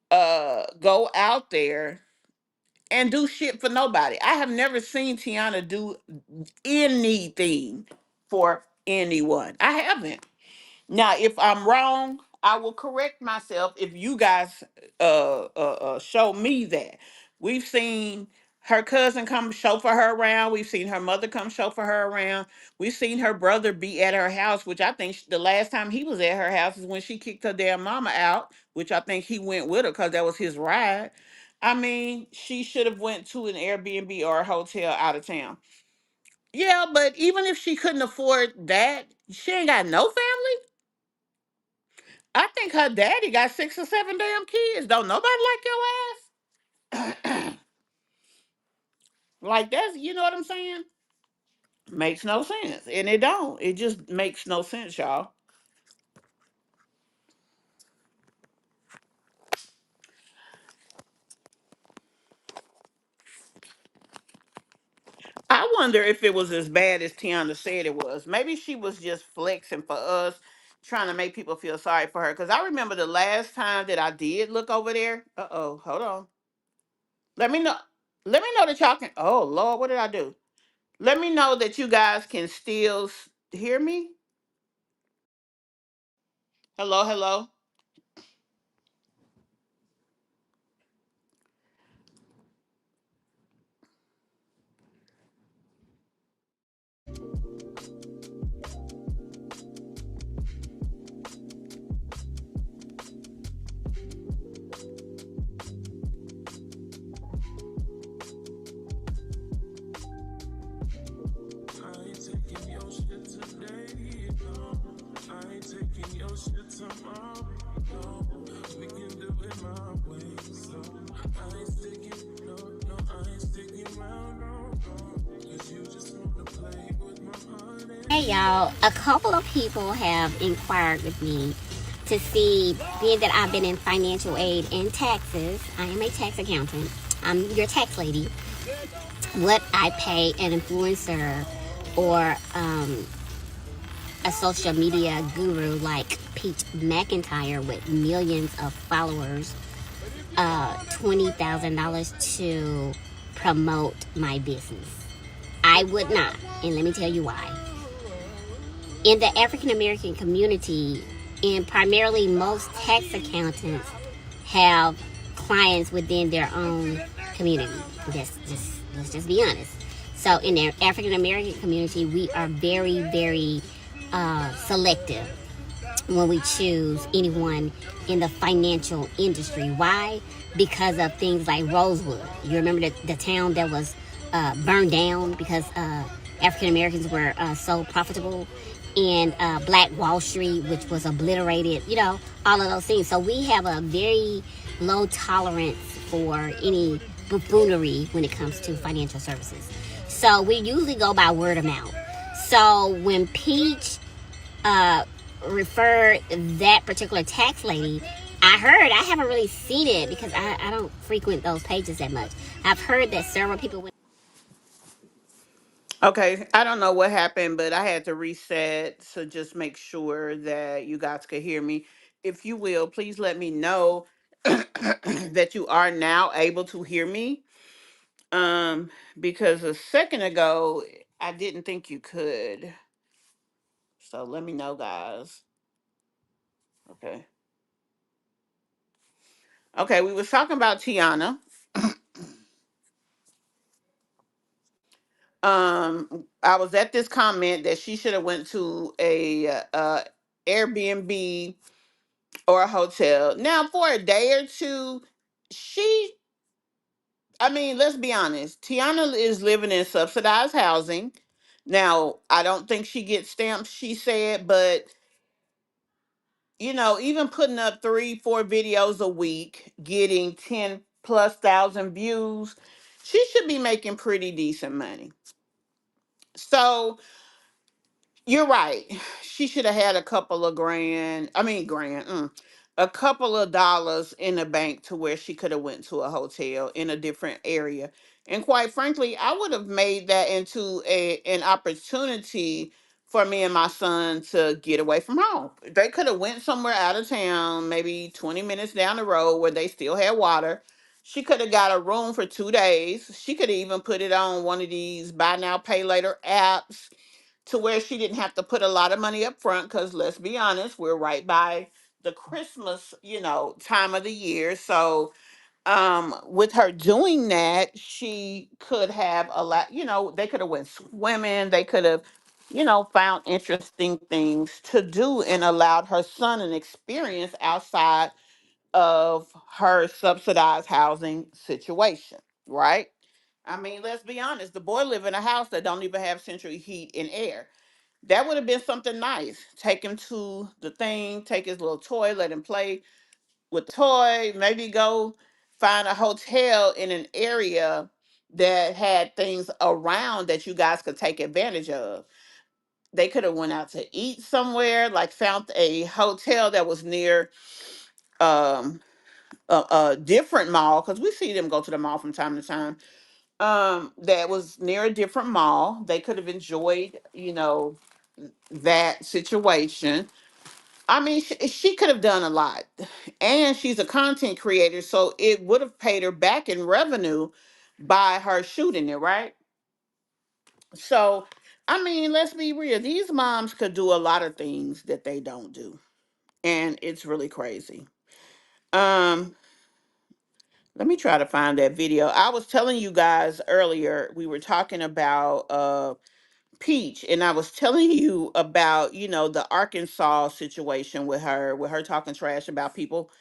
go out there and do shit for nobody. I have never seen Tiana do anything for anyone. I haven't. Now, if I'm wrong, I will correct myself if you guys show me that. We've seen her cousin come chauffeur her around. We've seen her mother come chauffeur her around. We've seen her brother be at her house, which I think the last time he was at her house is when she kicked her damn mama out, which I think he went with her because that was his ride. I mean, she should have went to an Airbnb or a hotel out of town. Yeah, but even if she couldn't afford that, she ain't got no family. I think her daddy got 6 or 7 damn kids. Don't nobody like your ass? Like that's, you know what I'm saying? Makes no sense. And it don't. It just makes no sense, y'all. I wonder if it was as bad as Tiana said it was. Maybe she was just flexing for us, trying to make people feel sorry for her. Because I remember the last time that I did look over there. Uh-oh, hold on. Let me know. Let me know that y'all can. Oh, Lord, what did I do? Let me know that you guys can still hear me. Hello, hello. I ain't taking your shit today, no. I ain't taking your shit tomorrow, no. We can do it my way, so I ain't sticking, no, no, I ain't sticking around, no, no. Cause you just wanna play with my heart Hey and y'all, a couple of people have inquired with me to see, being that I've been in financial aid and taxes, I am a tax accountant, I'm your tax lady, what I pay an influencer or a social media guru like Pete McIntyre with millions of followers, $20,000 to promote my business. I would not, and let me tell you why. In the African American community, and primarily most tax accountants have clients within their own community. Let's just be honest. So in the African American community, we are very, very selective when we choose anyone in the financial industry. Why? Because of things like Rosewood. You remember the town that was burned down because African Americans were so profitable, and Black Wall Street, which was obliterated, all of those things. So we have a very low tolerance for any buffoonery when it comes to financial services. So we usually go by word of mouth. So when Peach uh, referred that particular tax lady, I haven't really seen it because I don't frequent those pages that much. I've heard that several people went. Okay, I don't know what happened, but I had to reset to just make sure that you guys could hear me. If you will, please let me know that you are now able to hear me. Um, because a second ago I didn't think you could. So let me know, guys. Okay. Okay, we was talking about Tiana. I was at this comment that she should have went to a Airbnb or a hotel. Now, for a day or two, she, I mean, let's be honest. Tiana is living in subsidized housing. Now, I don't think she gets stamps, she said, but even putting up 3, 4 videos a week, getting 10 plus thousand views, she should be making pretty decent money. So you're right. She should have had a couple of grand. I mean, a couple of dollars in the bank to where she could have went to a hotel in a different area. And quite frankly, I would have made that into an opportunity for me and my son to get away from home. They could have went somewhere out of town, maybe 20 minutes down the road where they still had water. She could have got a room for 2 days. She could have even put it on one of these buy now, pay later apps to where she didn't have to put a lot of money up front, because let's be honest, we're right by the Christmas, time of the year. So with her doing that, she could have a lot, they could have went swimming, they could have, found interesting things to do and allowed her son an experience outside of her subsidized housing situation, right? I mean, let's be honest, the boy live in a house that don't even have central heat and air. That would have been something nice. Take him to the thing, take his little toy, let him play with the toy, maybe go find a hotel in an area that had things around that you guys could take advantage of. They could have went out to eat somewhere, like found a hotel that was near um a different mall, because we see them go to the mall from time to time. That was near a different mall. They could have enjoyed, that situation. I mean, she could have done a lot. And she's a content creator, so it would have paid her back in revenue by her shooting it, right? So, I mean, let's be real. These moms could do a lot of things that they don't do. And it's really crazy. Um, Let me try to find that video. I was telling you guys earlier, we were talking about Peach, and I was telling you about, the Arkansas situation with her talking trash about people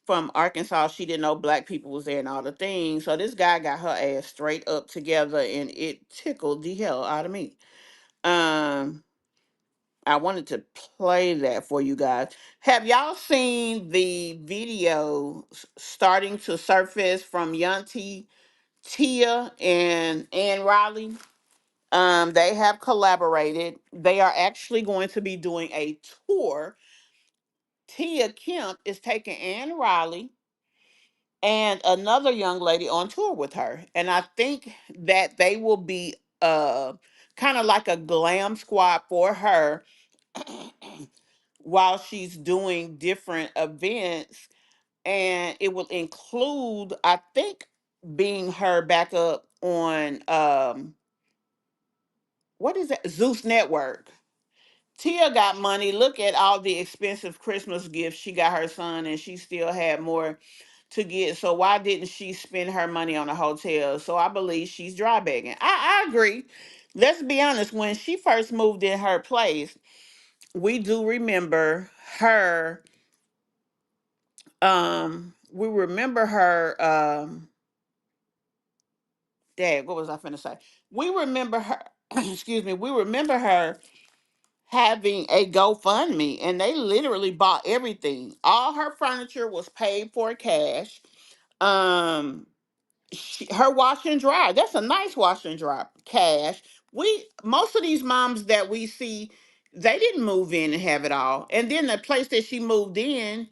from Arkansas. She didn't know black people was there and all the things. So this guy got her ass straight up together, and it tickled the hell out of me. Um, I wanted to play that for you guys. Have y'all seen the video starting to surface from Yanti, Tia, and Ann Riley? They have collaborated. They are actually going to be doing a tour. Tia Kemp is taking Ann Riley and another young lady on tour with her. And I think that they will be kind of like a glam squad for her while she's doing different events. And it will include, I think, being her back up on what is that? Zeus Network. Tia got money. Look at all the expensive Christmas gifts she got her son, and she still had more to get. So why didn't she spend her money on a hotel? So I believe she's dry begging. I agree. Let's be honest. When she first moved in her place, we do remember her. We remember her Dad, what was I finna say? We remember her, excuse me, we remember her having a GoFundMe, and they literally bought everything. All her furniture was paid for cash. Um, her washer and dryer, that's a nice washer and dryer, cash. We Most of these moms that we see, they didn't move in and have it all. And then the place that she moved in,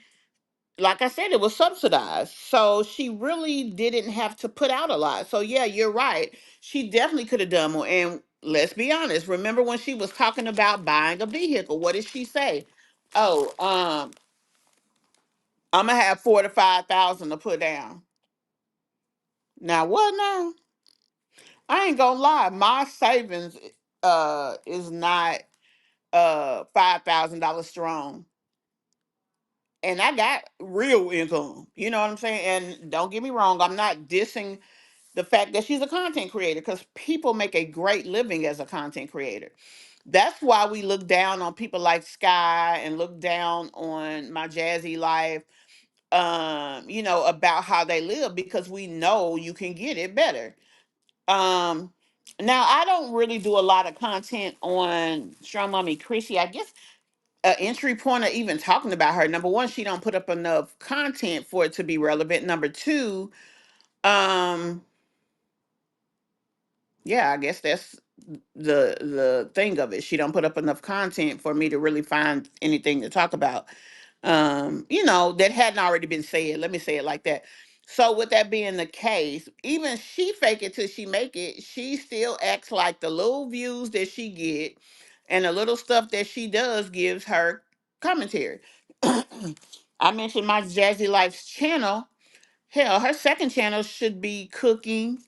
like I said, it was subsidized. So she really didn't have to put out a lot. So yeah, you're right. She definitely could have done more. And let's be honest, remember when she was talking about buying a vehicle, what did she say? Oh, I'm gonna have 4 to 5 thousand to put down. Now what now? I ain't gonna lie, my savings is not $5,000 strong. And I got real income. You know what I'm saying? And don't get me wrong, I'm not dissing the fact that she's a content creator, because people make a great living as a content creator. That's why we look down on people like Sky and look down on my Jazzy Life, about how they live, because we know you can get it better. Um, Now I don't really do a lot of content on Strong Mommy Chrissy. I guess an entry point of even talking about her. Number one, she don't put up enough content for it to be relevant. Number two, um, yeah, I guess that's the thing of it. She don't put up enough content for me to really find anything to talk about. That hadn't already been said. Let me say it like that. So with that being the case, even she fake it till she make it, she still acts like the little views that she get and the little stuff that she does gives her commentary. I mentioned my Jazzy Life's channel. Hell, her second channel should be cooking.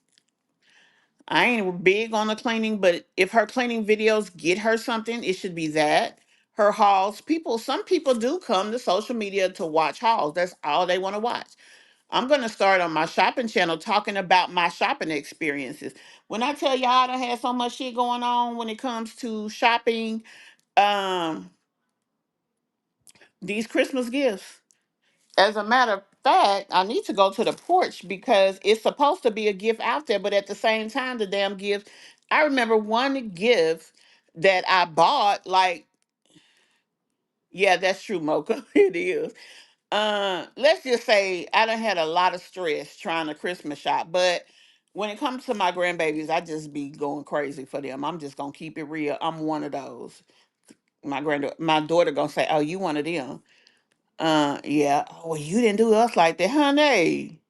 I ain't big on the cleaning, but if her cleaning videos get her something, it should be that. Her hauls. Some people do come to social media to watch hauls. That's all they want to watch. I'm gonna start on my shopping channel talking about my shopping experiences. When I tell y'all I done had so much shit going on when it comes to shopping, um, these Christmas gifts. As a matter of fact, I need to go to the porch because it's supposed to be a gift out there, but at the same time, the damn gift. I remember one gift that I bought, like, yeah, that's true, Mocha. It is. Let's just say I done had a lot of stress trying to Christmas shop, but when it comes to my grandbabies, I just be going crazy for them. I'm just gonna keep it real. I'm one of those. My daughter gonna say, "Oh, you one of them." Yeah. Oh, well, you didn't do us like that, honey.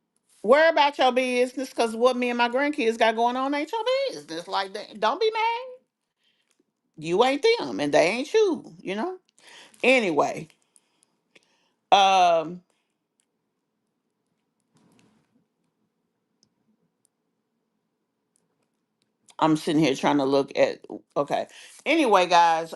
Worry about your business, because what me and my grandkids got going on ain't your business. Like that. Don't be mad. You ain't them and they ain't you. Anyway, um, I'm sitting here trying to look at, okay. Anyway, guys,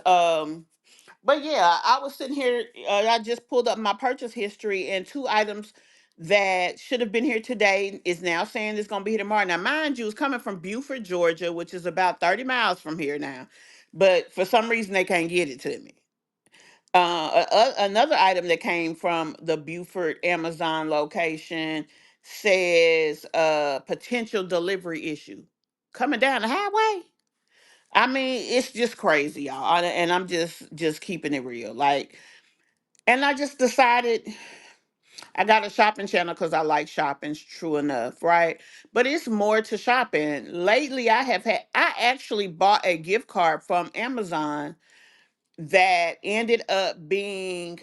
but yeah, I was sitting here, I just pulled up my purchase history, and two items that should have been here today is now saying it's going to be here tomorrow. Now, mind you, it's coming from Buford, Georgia, which is about 30 miles from here now. But for some reason, they can't get it to me. Another item that came from the Buford Amazon location says potential delivery issue coming down the highway. I mean, it's just crazy, y'all. And I'm just keeping it real. Like, and I just decided I got a shopping channel because I like shopping, true enough, right? But it's more to shopping. Lately, I actually bought a gift card from Amazon that ended up being,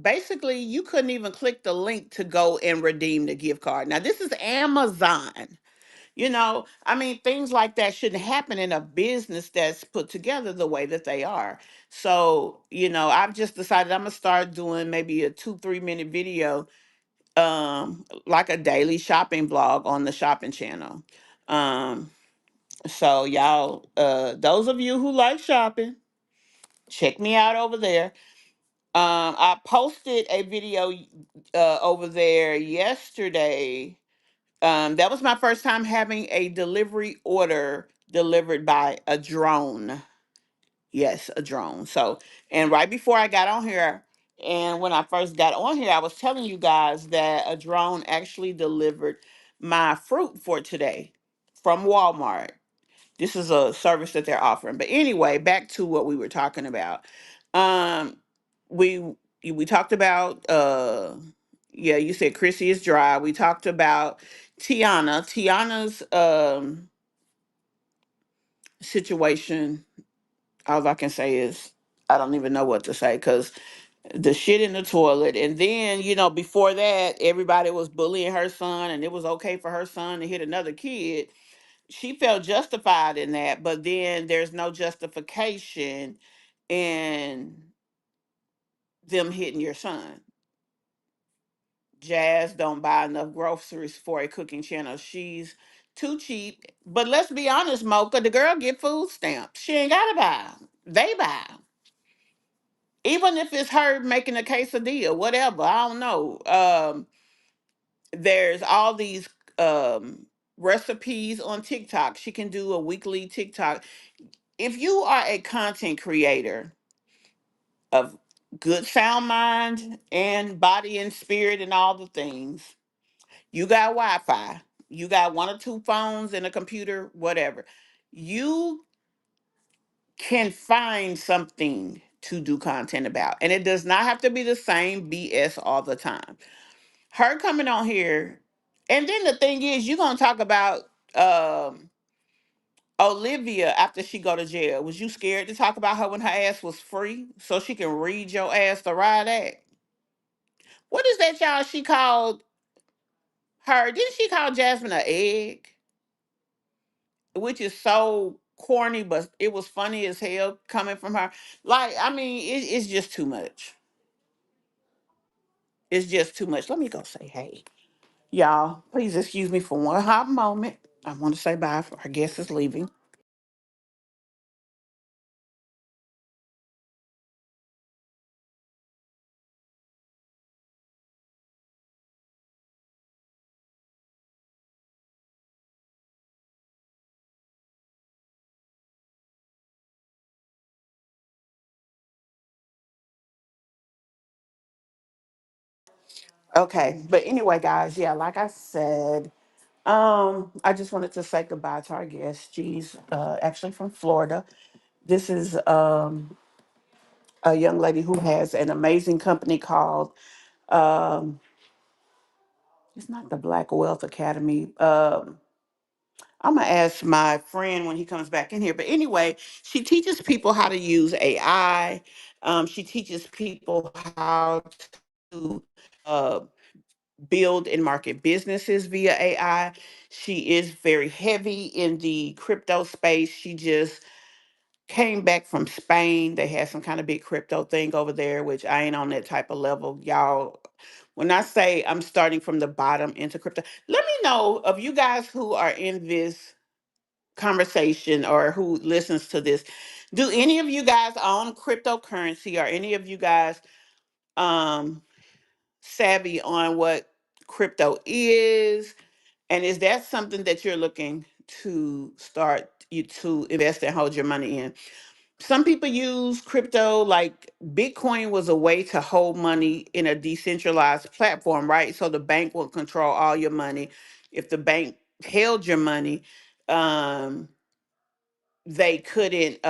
basically, you couldn't even click the link to go and redeem the gift card. Now, this is Amazon. I mean, things like that shouldn't happen in a business that's put together the way that they are. So, I've just decided I'm gonna start doing maybe a 2, 3 minute video, like a daily shopping vlog on the shopping channel. Um, so y'all, those of you who like shopping, check me out over there. I posted a video over there yesterday. That was my first time having a delivery order delivered by a drone. Yes, a drone. So, and right before I got on here, And when I first got on here, I was telling you guys that a drone actually delivered my fruit for today from Walmart. This is a service that they're offering. But anyway, back to what we were talking about. Um, we talked about yeah, you said Chrissy is dry. We talked about Tiana. Tiana's situation, all I can say is I don't even know what to say because the shit in the toilet. And then, before that, everybody was bullying her son, and it was okay for her son to hit another kid. She felt justified in that, but then there's no justification in them hitting your son. Jazz don't buy enough groceries for a cooking channel. She's too cheap. But let's be honest, Mocha, the girl get food stamps. She ain't gotta buy 'em. They buy 'em. Even if it's her making a quesadilla, whatever. I don't know. There's all these recipes on TikTok. She can do a weekly TikTok. If you are a content creator of good sound mind and body and spirit and all the things, you got Wi-Fi, you got one or two phones and a computer, whatever. You can find something to do content about. And it does not have to be the same BS all the time. Her coming on here, and then the thing is, you're gonna talk about Olivia after she go to jail. Was you scared to talk about her when her ass was free so she can read your ass the riot act? What is that, y'all? She called her. Didn't she call Jasmine an egg? Which is so corny, but it was funny as hell coming from her. Like, I mean, it's just too much. It's just too much. Let me go say hey. Y'all, please excuse me for one hot moment. I want to say bye. For our guest is leaving. Okay, but anyway, guys, yeah, like I said, I just wanted to say goodbye to our guest. She's actually from Florida. This is a young lady who has an amazing company called um, it's not the Black Wealth Academy. I'm gonna ask my friend when he comes back in here. But anyway, she teaches people how to use AI. She teaches people how to uh, build and market businesses via AI. She is very heavy in the crypto space. She just came back from Spain. They had some kind of big crypto thing over there, which I ain't on that type of level. Y'all, when I say I'm starting from the bottom into crypto, let me know of you guys who are in this conversation or who listens to this. Do any of you guys own cryptocurrency? Are any of you guys um savvy on what crypto is? And is that something that you're looking to start you to invest and hold your money in? Some people use crypto, like Bitcoin was a way to hold money in a decentralized platform, right? So the bank will control all your money. If the bank held your money, um, they couldn't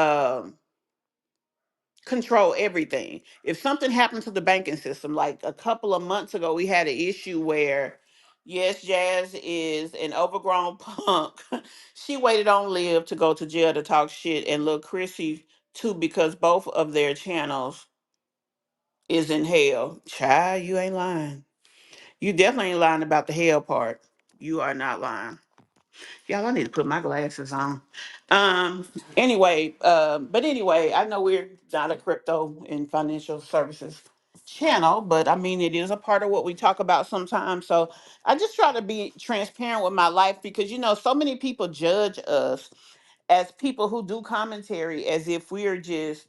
control everything. If something happened to the banking system, like a couple of months ago, we had an issue where, yes, Jazz is an overgrown punk. She waited on Liv to go to jail to talk shit, and Lil Chrissy too, because both of their channels is in hell. Child, you ain't lying. You definitely ain't lying about the hell part. You are not lying. Y'all, I need to put my glasses on. Um, but anyway, I know we're not a crypto and financial services channel, but I mean, it is a part of what we talk about sometimes. So I just try to be transparent with my life because, so many people judge us as people who do commentary as if we're just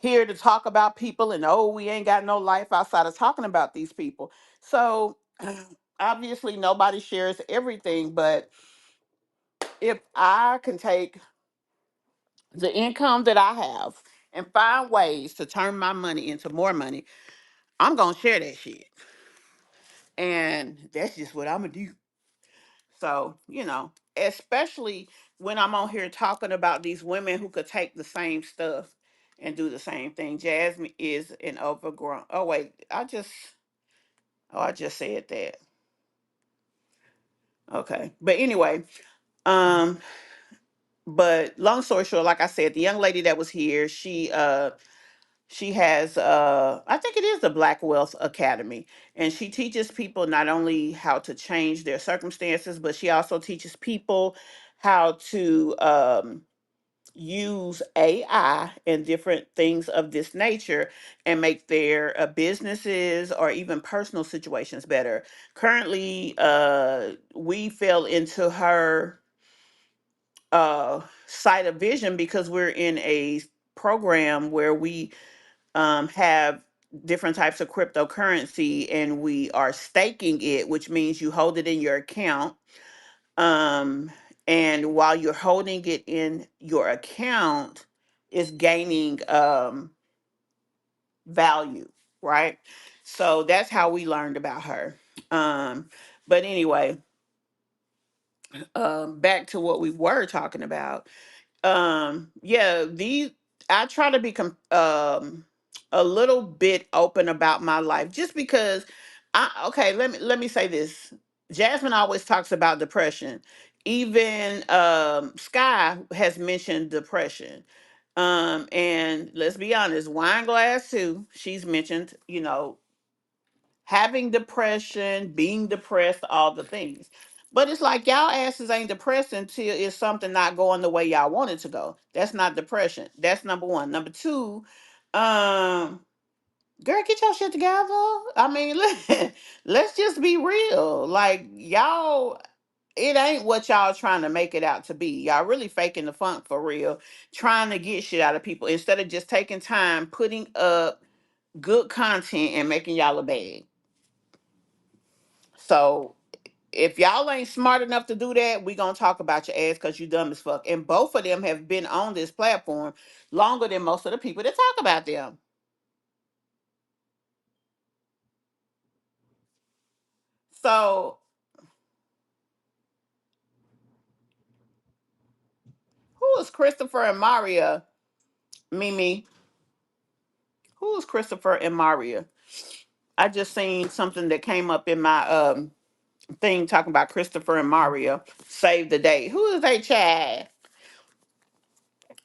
here to talk about people and, oh, we ain't got no life outside of talking about these people. So obviously, nobody shares everything, but if I can take the income that I have and find ways to turn my money into more money, I'm gonna share that shit. And that's just what I'm gonna do. So, especially when I'm on here talking about these women who could take the same stuff and do the same thing. Jasmine is an overgrown. Oh wait, I just said that. Okay. But anyway, um but long story short, like I said, the young lady that was here, she has I think it is the Black Wealth Academy, and she teaches people not only how to change their circumstances, but she also teaches people how to use AI and different things of this nature and make their businesses or even personal situations better. Currently, we fell into her sight of vision because we're in a program where we have different types of cryptocurrency and we are staking it, which means you hold it in your account. Um, and while you're holding it in your account, it's gaining value, right? So that's how we learned about her. Um, but anyway, back to what we were talking about. Yeah, these I try to be a little bit open about my life just because okay, let me say this. Jasmine always talks about depression. Even Sky has mentioned depression. And let's be honest, wine glass too, she's mentioned, having depression, being depressed, all the things. But it's like y'all asses ain't depressed until it's something not going the way y'all want it to go. That's not depression. That's number one. Number two, um, girl, get your shit together. I mean, let's just be real. Like y'all, it ain't what y'all trying to make it out to be. Y'all really faking the funk for real, trying to get shit out of people instead of just taking time, putting up good content and making y'all a bag. So if y'all ain't smart enough to do that, we gonna talk about your ass because you dumb as fuck. And both of them have been on this platform longer than most of the people that talk about them. So who is Christopher and Maria? Mimi, who is Christopher and Maria? I just seen something that came up in my thing talking about Christopher and Maria save the day. Who is they, Chad?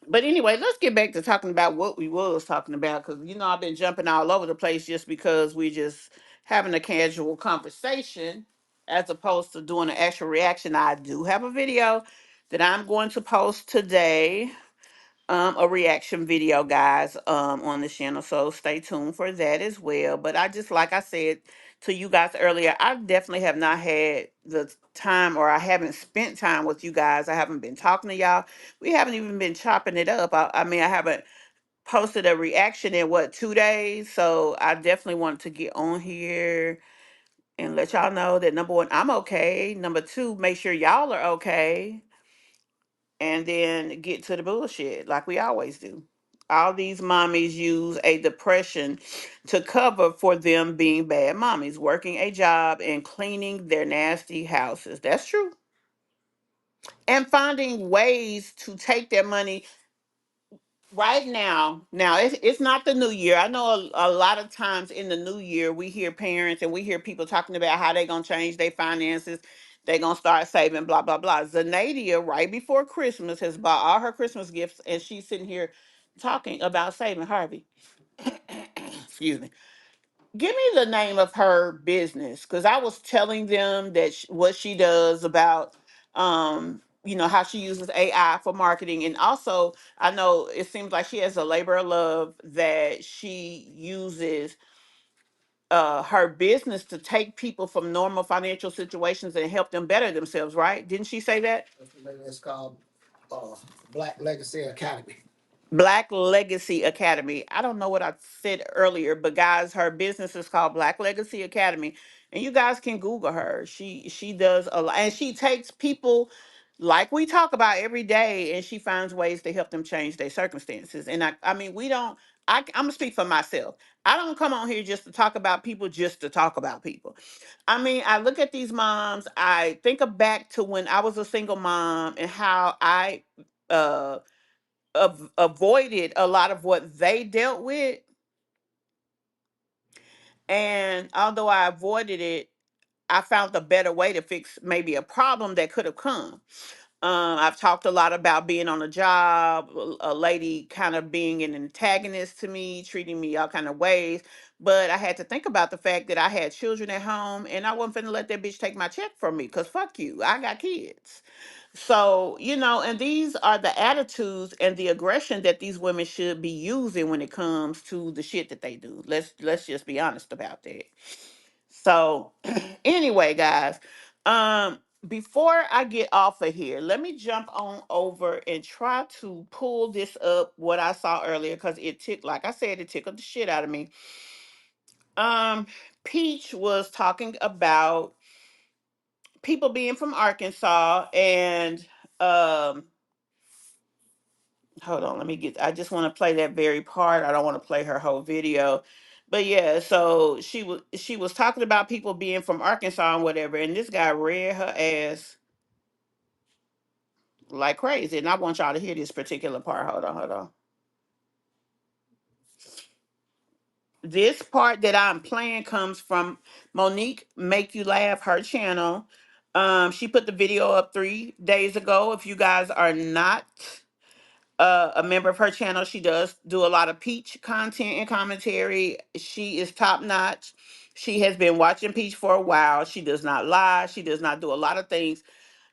But anyway, let's get back to talking about what we was talking about because I've been jumping all over the place just because we just having a casual conversation as opposed to doing an actual reaction. I do have a video that I'm going to post today, a reaction video, guys, on the channel. So stay tuned for that as well. But I just, like I said to you guys earlier, I definitely have not had the time, or I haven't spent time with you guys. I haven't been talking to y'all. We haven't even been chopping it up. I mean, I haven't posted a reaction in what, 2 days. So I definitely wanted to get on here and let y'all know that number one, I'm okay. Number two, make sure y'all are okay, and then get to the bullshit like we always do. All these mommies use a depression to cover for them being bad mommies, working a job and cleaning their nasty houses. That's true. And finding ways to take their money right now. Now, it's not the new year. I know a lot of times in the new year, we hear parents and we hear people talking about how they're going to change their finances. They're going to start saving, blah, blah, blah. Zanadia, right before Christmas, has bought all her Christmas gifts and she's sitting here talking about saving. Harvey. Excuse me. Give me the name of her business because I was telling them that what she does about how she uses AI for marketing, and also I know it seems like she has a labor of love that she uses her business to take people from normal financial situations and help them better themselves, right? Didn't she say that? It's called uh, Black Legacy Academy. Black Legacy Academy. I don't know what I said earlier, but guys, her business is called Black Legacy Academy, and you guys can Google her. She does a lot, and she takes people like we talk about every day, and she finds ways to help them change their circumstances. And I mean, we don't. I'm gonna speak for myself. I don't come on here just to talk about people, just to talk about people. I mean, I look at these moms. I think back to when I was a single mom and how I uh, avoided a lot of what they dealt with. And although I avoided it, I found a better way to fix maybe a problem that could have come. I've talked a lot about being on a job, a lady kind of being an antagonist to me, treating me all kind of ways. But I had to think about the fact that I had children at home and I wasn't finna let that bitch take my check from me because fuck you, I got kids. So, and these are the attitudes and the aggression that these women should be using when it comes to the shit that they do. Let's just be honest about that. So, anyway, guys, before I get off of here, let me jump on over and try to pull this up what I saw earlier because like I said, it tickled the shit out of me. Um, Peach was talking about people being from Arkansas and um hold on, let me get I just want to play that very part. I don't want to play her whole video. But yeah, so she was talking about people being from Arkansas and whatever, and this guy read her ass like crazy. And I want y'all to hear this particular part. Hold on. This part that I'm playing comes from Monique Make You Laugh, her channel. She put the video up 3 days ago. If you guys are not a member of her channel. She does do a lot of Peach content and commentary. She is top notch. She has been watching Peach for a while. She does not lie. She does not do a lot of things.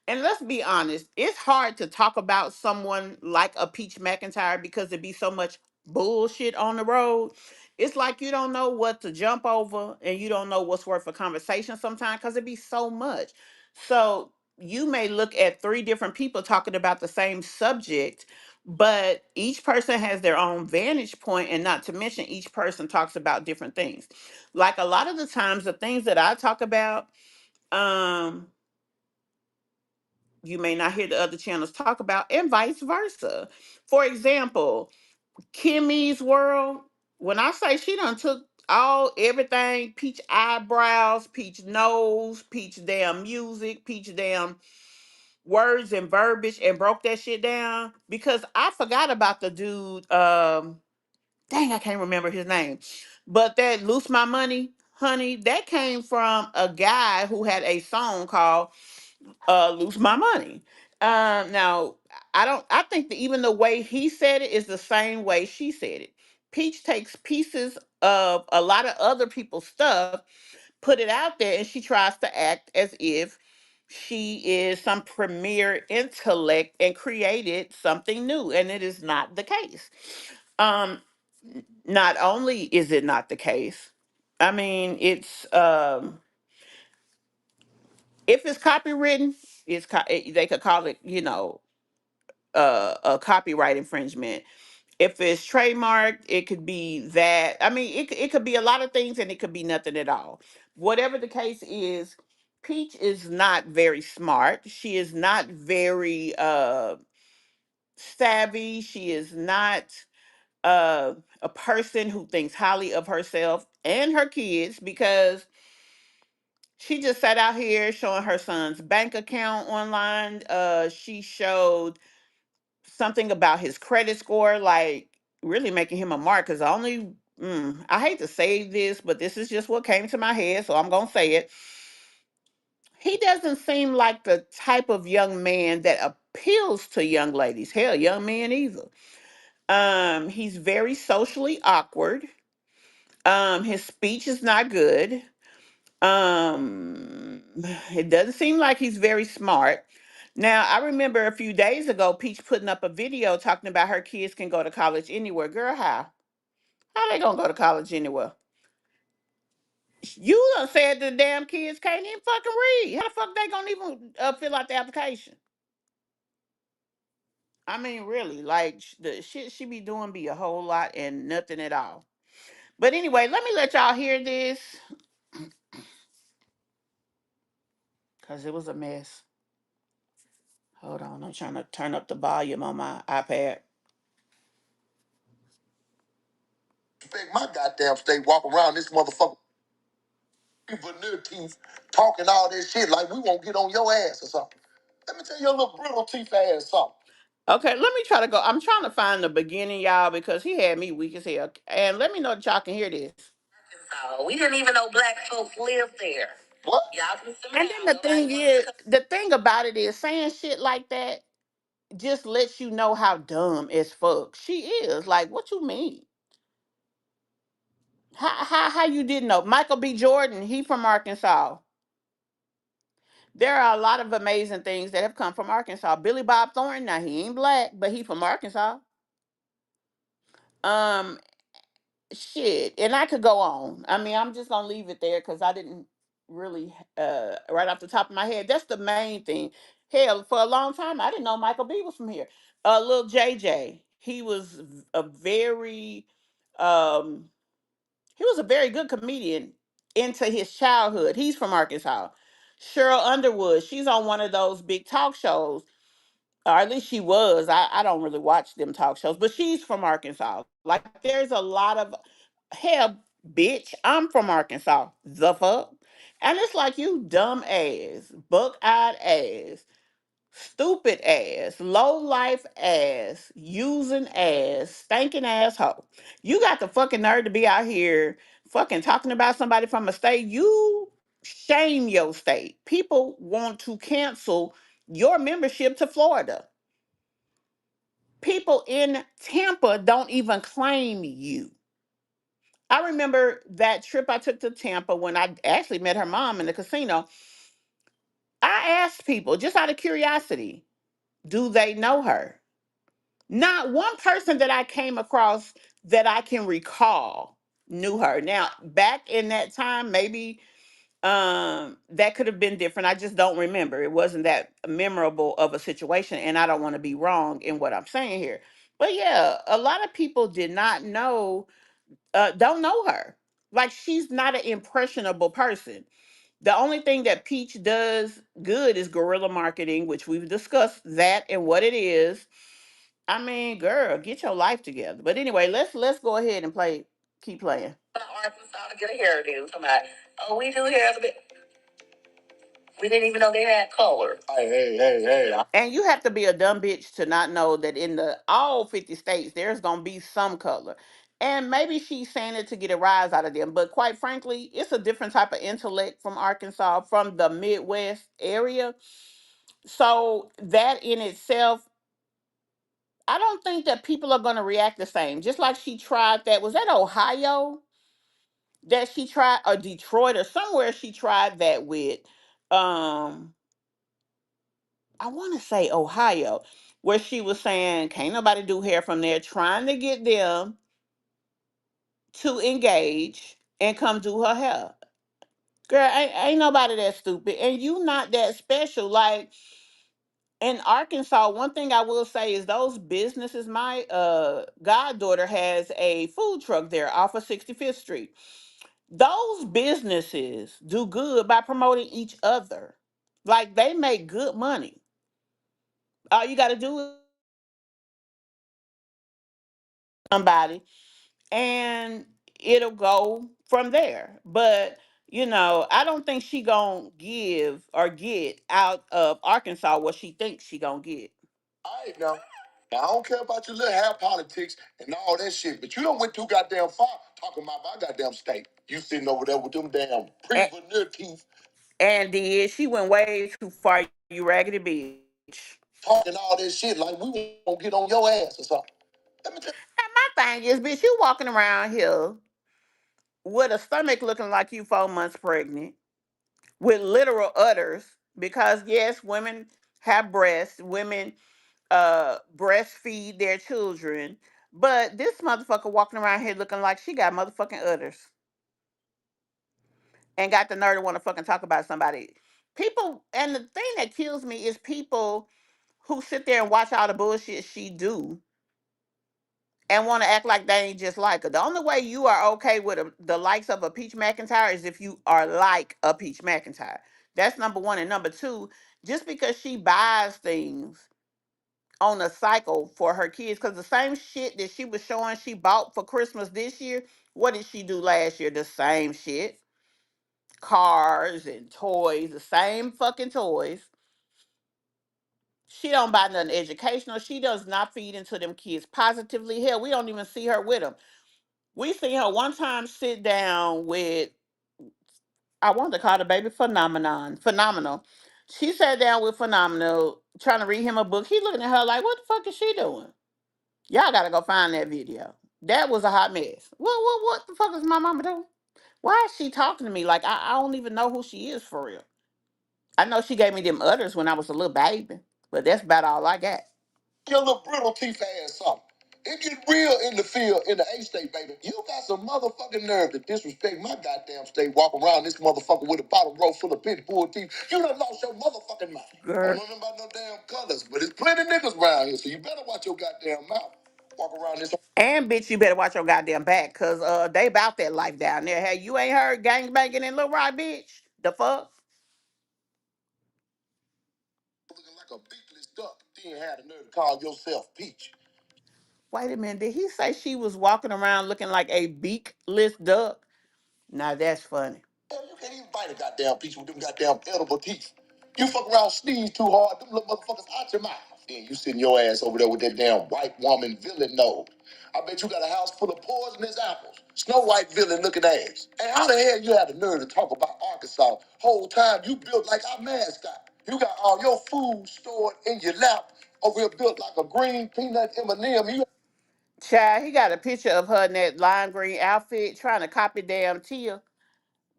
And let's be honest, it's hard to talk about someone like a Peach McIntyre because there be so much bullshit on the road. It's like you don't know what to jump over and you don't know what's worth a conversation sometimes because it be so much. So you may look at three different people talking about the same subject, but each person has their own vantage point, and not to mention each person talks about different things. Like a lot of the times, the things that I talk about, um, you may not hear the other channels talk about, and vice versa. For example, Kimmy's World, when I say she done took everything, Peach eyebrows, Peach nose, Peach damn music, Peach damn words and verbiage, and broke that shit down, because I forgot about the dude, dang, I can't remember his name. But that Loose My Money, honey, that came from a guy who had a song called Lose My Money. Now I think that even the way he said it is the same way she said it. Peach takes pieces of a lot of other people's stuff, put it out there, and she tries to act as if she is some premier intellect and created something new, and it is not the case. Um, Not only is it not the case, I mean, if it's copywritten, they could call it, a copyright infringement. If it's trademarked, it could be that. I mean, it could be a lot of things, and it could be nothing at all. Whatever the case is, Peach is not very smart. She is not very savvy. She is not uh, a person who thinks highly of herself and her kids, because she just sat out here showing her son's bank account online. She showed something about his credit score, like really making him a mark. Because I hate to say this, but this is just what came to my head, so I'm gonna say it. He doesn't seem like the type of young man that appeals to young ladies. Hell, young men either. He's very socially awkward. His speech is not good. Um, it doesn't seem like he's very smart. Now, I remember a few days ago, Peach putting up a video talking about her kids can go to college anywhere. Girl, how? How they gonna go to college anywhere? You done said the damn kids can't even fucking read. How the fuck they gonna even fill out the application? I mean, really, like the shit she be doing be a whole lot and nothing at all. But anyway, let me let y'all hear this because it was a mess. Hold on, I'm trying to turn up the volume on my iPad. Expect my goddamn state walk around this motherfucker veneer teeth talking all this shit like we won't get on your ass or something. Let me tell your little brittle teeth ass something. Okay, let me try to go. I'm trying to find the beginning, y'all, because he had me weak as hell. And let me know that y'all can hear this. We didn't even know black folks lived there. What? Y'all can see. And then the thing about it is saying shit like that just lets you know how dumb as fuck she is. Like, what you mean? How you didn't know? Michael B. Jordan, he from Arkansas. There are a lot of amazing things that have come from Arkansas. Billy Bob Thornton, now he ain't black, but he from Arkansas. Um, shit, and I could go on. I mean, I'm just gonna leave it there because I didn't really, right off the top of my head. That's the main thing. Hell, for a long time, I didn't know Michael B was from here. Little JJ, a very, um, he was a very good comedian into his childhood. He's from Arkansas. Cheryl Underwood, she's on one of those big talk shows, or at least she was. I don't really watch them talk shows, but she's from Arkansas. Like, there's a lot of hell, bitch. I'm from Arkansas. The fuck? And it's like, you dumb ass, buck eyed ass, stupid ass, low life ass, using ass, stinking asshole. You got the fucking nerve to be out here fucking talking about somebody from a state. You shame your state. People want to cancel your membership to Florida. People in Tampa don't even claim you. I remember that trip I took to Tampa when I actually met her mom in the casino. I asked people just out of curiosity, do they know her? Not one person that I came across that I can recall knew her. Now, back in that time, maybe that could have been different. I just don't remember. It wasn't that memorable of a situation, and I don't want to be wrong in what I'm saying here. But yeah, a lot of people did not know, don't know her. Like, she's not an impressionable person. The only thing that Peach does good is guerrilla marketing, which we've discussed that and what it is. I mean, girl, get your life together. But anyway, let's go ahead and keep playing. Arkansas to get a hairdo. Somebody, oh, we do hair. We didn't even know they had color. Hey. And you have to be a dumb bitch to not know that in the all 50 states, there's gonna be some color. And maybe she's saying it to get a rise out of them. But quite frankly, it's a different type of intellect from Arkansas, from the Midwest area. So that in itself, I don't think that people are gonna react the same. Just like she tried that. Was that Ohio that she tried, or Detroit, or somewhere she tried that with? Um, I want to say Ohio, where she was saying, can't nobody do hair from there, trying to get them to engage and come do her hair. Girl, ain't nobody that stupid. And you not that special. Like, in Arkansas, one thing I will say is those businesses, my goddaughter has a food truck there off of 65th Street. Those businesses do good by promoting each other. Like, they make good money. All you got to do is somebody, and it'll go from there. But I don't think she gonna give or get out of Arkansas what she thinks she gonna get. All right, now I don't care about your little hair politics and all that shit, but you don't went too goddamn far talking about my goddamn state. You sitting over there with them damn pre-veneer teeth. And did she went way too far, you raggedy bitch. Talking all this shit like we won't get on your ass or something. Let me tell you. And my thing is, bitch, you walking around here with a stomach looking like you 4 months pregnant, with literal udders, because yes, women have breasts, women breastfeed their children, but this motherfucker walking around here looking like she got motherfucking udders and got the nerve to want to fucking talk about somebody. People, and the thing that kills me is people who sit there and watch all the bullshit she do and want to act like they ain't just like her. The only way you are okay with the likes of a Peach McIntyre is if you are like a Peach McIntyre. That's number one. And number two, just because she buys things on a cycle for her kids, because the same shit that she was showing she bought for Christmas this year, what did she do last year? The same shit. Cars and toys, the same fucking toys. She don't buy nothing educational. She does not feed into them kids positively. Hell, we don't even see her with them. We seen her one time sit down with, I wanted to call the baby Phenomenal. She sat down with Phenomenal, trying to read him a book. He looking at her like, what the fuck is she doing? Y'all gotta go find that video. That was a hot mess. What the fuck is my mama doing? Why is she talking to me like I don't even know who she is for real? I know she gave me them udders when I was a little baby, but that's about all I got. Your little brittle teeth ass something. It get real in the field in the A state, baby. You got some motherfucking nerve to disrespect my goddamn state. Walk around this motherfucker with a bottle roll full of pit bull teeth. You done lost your motherfucking mind. I Girl. don't know about no damn colors, but there's plenty niggas around here, so you better watch your goddamn mouth. Walk around this. And bitch, you better watch your goddamn back, cause they about that life down there. Hey, you ain't heard gang banging in Little Rock, bitch? The fuck? Looking like a beakless duck. Then had the nerve to call yourself Peach. Wait a minute, did he say she was walking around looking like a beakless duck? Now that's funny. Hell, you can't even bite a goddamn peach with them goddamn edible teeth. You fuck around, sneeze too hard, them little motherfuckers out your mouth. Then you sitting your ass over there with that damn white woman villain nose. I bet you got a house full of poisonous apples. Snow White villain looking ass. And how the hell you had the nerve to talk about Arkansas? Whole time you built like our mascot. You got all your food stored in your lap over here built like a green peanut M&M. You Child, he got a picture of her in that lime green outfit trying to copy damn Tia.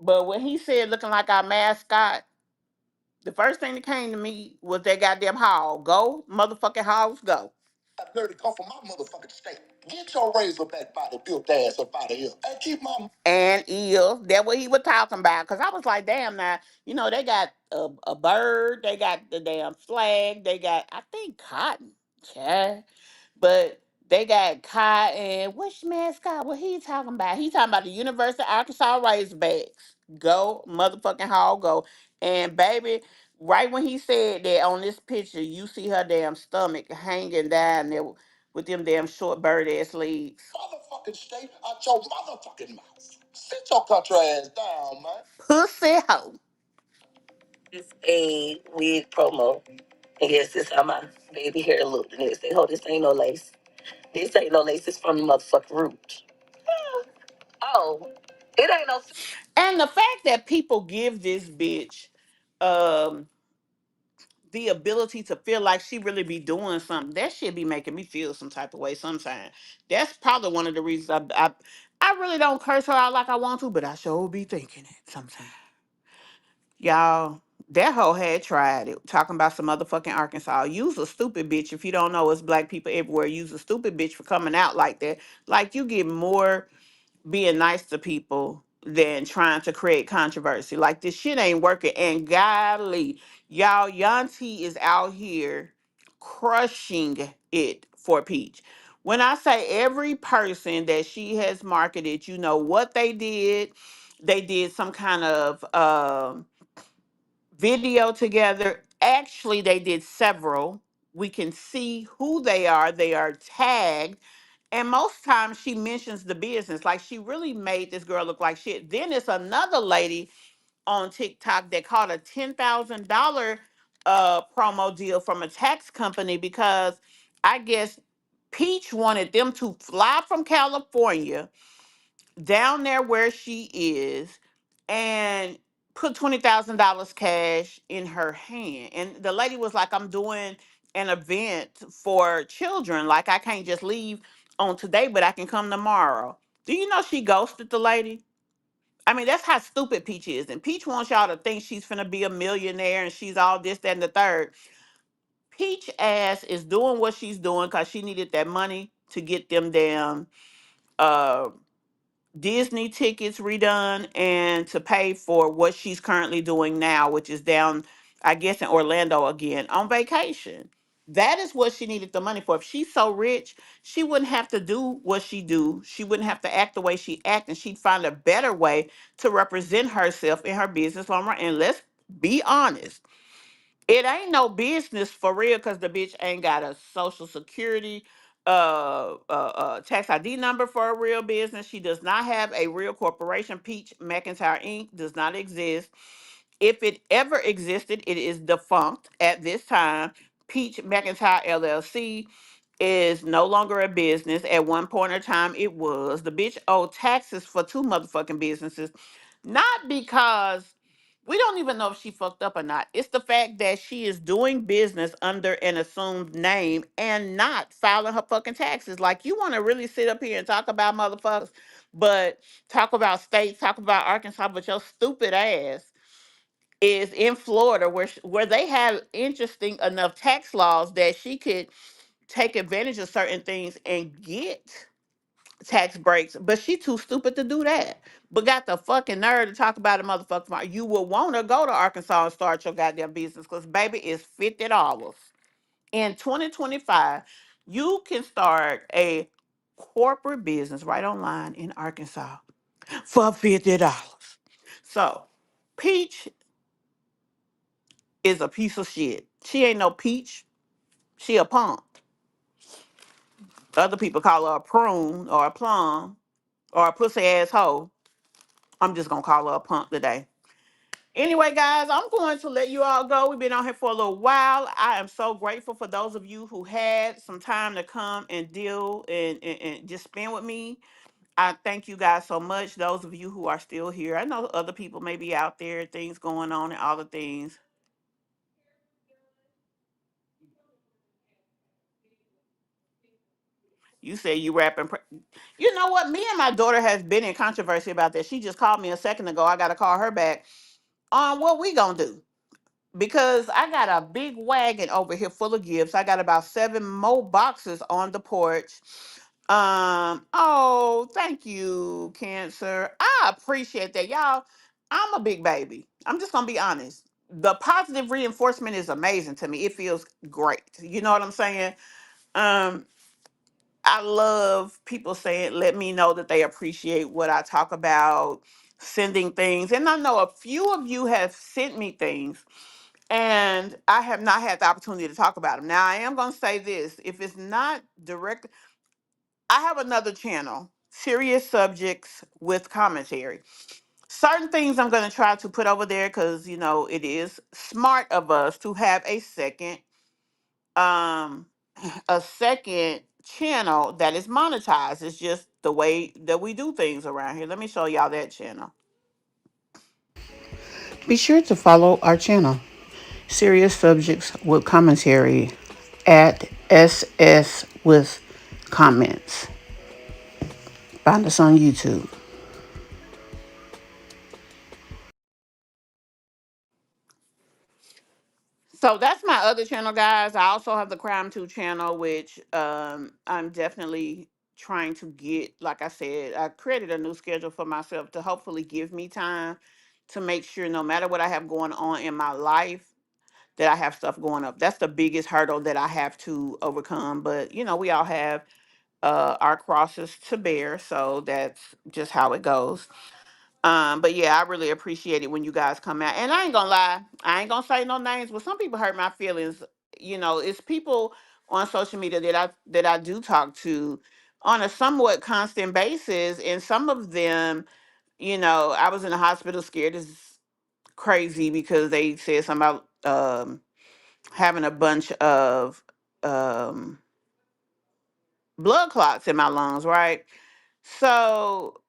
But when he said looking like our mascot, the first thing that came to me was that goddamn hog. Go, motherfucking hogs, go. got nerve to come from my motherfucking state. Get your razorback body built ass up out of here. And keep my And eels. That's what he was talking about. Cause I was like, damn, now, they got a bird, they got the damn flag, they got, I think, cotton. Yeah. But they got cotton. Which mascot? What he talking about? He talking about the University of Arkansas Razorbacks. Go, motherfucking hog, go. And baby, right when he said that on this picture, you see her damn stomach hanging down there with them damn short bird ass legs. motherfucking state out your motherfucking mouth. Sit your country ass down, man. Pussy hoe. A wig promo. And yes, this how my baby hair looked. And they say, oh, this ain't no lace. This ain't no lace. It's from the motherfucking root. Oh, it ain't no. And the fact that people give this bitch um the ability to feel like she really be doing something, that shit be making me feel some type of way sometimes. That's probably one of the reasons I really don't curse her out like I want to, but I sure be thinking it sometimes. Y'all, that hoe had tried it, talking about some motherfucking Arkansas. Use a stupid bitch if you don't know it's black people everywhere. Use a stupid bitch for coming out like that. Like you get more being nice to people than trying to create controversy. Like this shit ain't working. And golly, y'all, Yanti is out here crushing it for Peach. When I say every person that she has marketed, you know what they did. They did some kind of video together. Actually, they did several. We can see who they are. They are tagged, and most times she mentions the business. Like she really made this girl look like shit. Then it's another lady on TikTok that caught a $10,000 promo deal from a tax company because I guess Peach wanted them to fly from California down there where she is and put $20,000 cash in her hand. And the lady was like, I'm doing an event for children. Like, I can't just leave on today, but I can come tomorrow. Do you know she ghosted the lady? I mean, that's how stupid Peach is. And Peach wants y'all to think she's finna be a millionaire and she's all this, that, and the third. Peach ass is doing what she's doing because she needed that money to get them damn uh Disney tickets redone and to pay for what she's currently doing now, which is down, I guess, in Orlando again on vacation. That is what she needed the money for. If she's so rich, she wouldn't have to do what she do. She wouldn't have to act the way she act, and she'd find a better way to represent herself in her business long run. And let's be honest, It ain't no business for real because the bitch ain't got a social security tax ID number for a real business. She does not have a real corporation. Peach McIntyre Inc. does not exist. If it ever existed, it is defunct at this time. Peach McIntyre LLC is no longer a business. At one point in time, it was. The bitch owed taxes for two motherfucking businesses. Not because we don't even know if she fucked up or not. It's the fact that she is doing business under an assumed name and not filing her fucking taxes. Like, you want to really sit up here and talk about motherfuckers, but talk about states, talk about Arkansas, but your stupid ass is in Florida where they have interesting enough tax laws that she could take advantage of certain things and get tax breaks, but she too stupid to do that. But got the fucking nerve to talk about a motherfucker. You will want to go to Arkansas and start your goddamn business because baby, it's $50 in 2025. You can start a corporate business right online in Arkansas for $50. So, Peach is a piece of shit. She ain't no peach. She a punk. Other people call her a prune or a plum or a pussy asshole. I'm just gonna call her a punk today. Anyway, guys, I'm going to let you all go. We've been on here for a little while. I am so grateful for those of you who had some time to come and deal and just spend with me. I thank you guys so much. Those of you who are still here. I know other people may be out there, things going on and all the things. You say you rapping. You know what? Me and my daughter has been in controversy about that. She just called me a second ago. I got to call her back on what we gonna do because I got a big wagon over here full of gifts. I got about 7 more boxes on the porch. Oh, thank you, Cancer. I appreciate that, y'all. I'm a big baby. I'm just gonna be honest. The positive reinforcement is amazing to me. It feels great. You know what I'm saying? Um, I love people saying, let me know that they appreciate what I talk about, sending things. And I know a few of you have sent me things, and I have not had the opportunity to talk about them. Now, I am going to say this if it's not direct, I have another channel, Serious Subjects with Commentary. Certain things I'm going to try to put over there because, you know, it is smart of us to have um a second channel that is monetized. It's just the way that we do things around here. Let me show y'all that channel. Be sure to follow our channel, Serious Subjects with Commentary, at SS with Comments. Find us on YouTube. So that's my other channel, guys. I also have the Crime 2 channel, which I'm definitely trying to get. Like I said, I created a new schedule for myself to hopefully give me time to make sure no matter what I have going on in my life, that I have stuff going up. That's the biggest hurdle that I have to overcome. But, you know, we all have our crosses to bear. So that's just how it goes. But yeah, I really appreciate it when you guys come out. And I ain't gonna lie, I ain't gonna say no names, but some people hurt my feelings. You know, it's people on social media that I do talk to on a somewhat constant basis, and some of them, you know, I was in the hospital scared as crazy because they said something about having a bunch of um blood clots in my lungs, right? So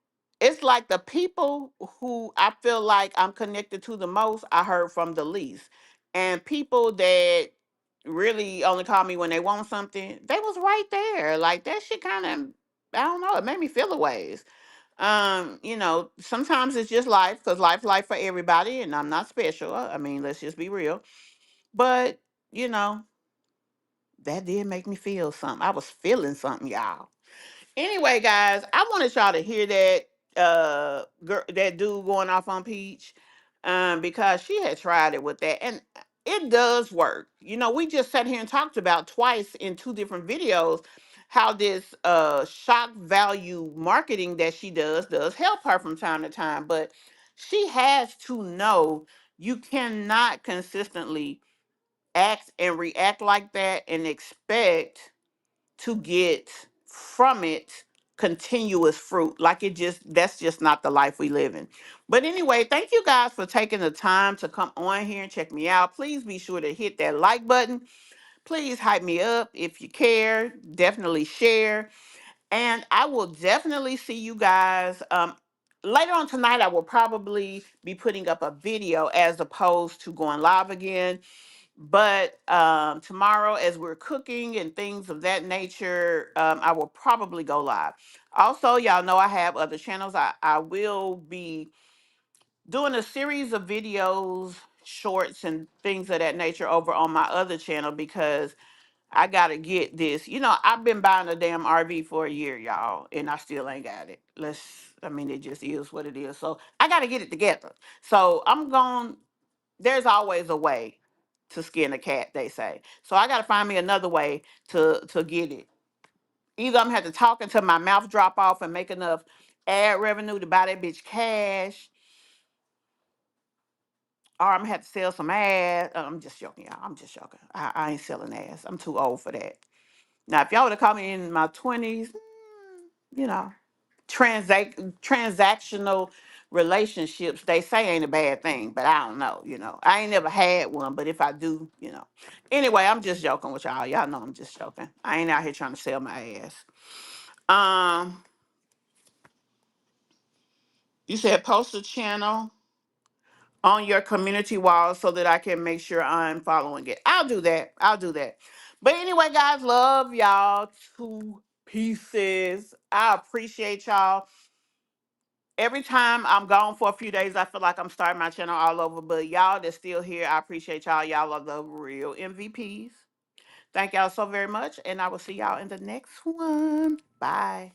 it's like the people who I feel like I'm connected to the most, I heard from the least. And people that really only call me when they want something, they was right there. Like that shit kind of, I don't know, it made me feel a ways. You know, sometimes it's just life because life for everybody, and I'm not special. I mean, let's just be real. But, you know, that did make me feel something. I was feeling something, y'all. Anyway, guys, I wanted y'all to hear that that dude going off on Peach, because she had tried it with that, and it does work. You know, we just sat here and talked about twice in 2 different videos how this shock value marketing that she does help her from time to time, but she has to know you cannot consistently act and react like that and expect to get from it continuous fruit. Like it just, that's just not the life we live in. But anyway, thank you guys for taking the time to come on here and check me out. Please be sure to hit that like button. Please hype me up if you care. Definitely share. And I will definitely see you guys. Later on tonight, I will probably be putting up a video as opposed to going live again. But tomorrow, as we're cooking and things of that nature, I will probably go live. Also, y'all know I have other channels. I will be doing a series of videos, shorts, and things of that nature over on my other channel because I gotta get this. You know, I've been buying a damn RV for a year, y'all, and I still ain't got it. I mean, it just is what it is. So I gotta get it together. So I'm going, there's always a way to skin a cat, they say. So I gotta find me another way to get it. Either I'm gonna have to talk until my mouth drop off and make enough ad revenue to buy that bitch cash, or I'm gonna have to sell some ads. I'm just joking, y'all. I'm just joking. I ain't selling ads. I'm too old for that. Now, if y'all would have called me in my 20s, you know, transactional relationships, they say ain't a bad thing, but I don't know, you know. I ain't never had one, but if I do, you know. Anyway, I'm just joking with y'all. Y'all know I'm just joking. I ain't out here trying to sell my ass. Um, you said post a channel on your community wall so that I can make sure I'm following it. I'll do that. I'll do that. But anyway, guys, love y'all to pieces. I appreciate y'all. Every time I'm gone for a few days, I feel like I'm starting my channel all over. But y'all that's still here, I appreciate y'all. Y'all are the real MVPs. Thank y'all so very much. And I will see y'all in the next one. Bye.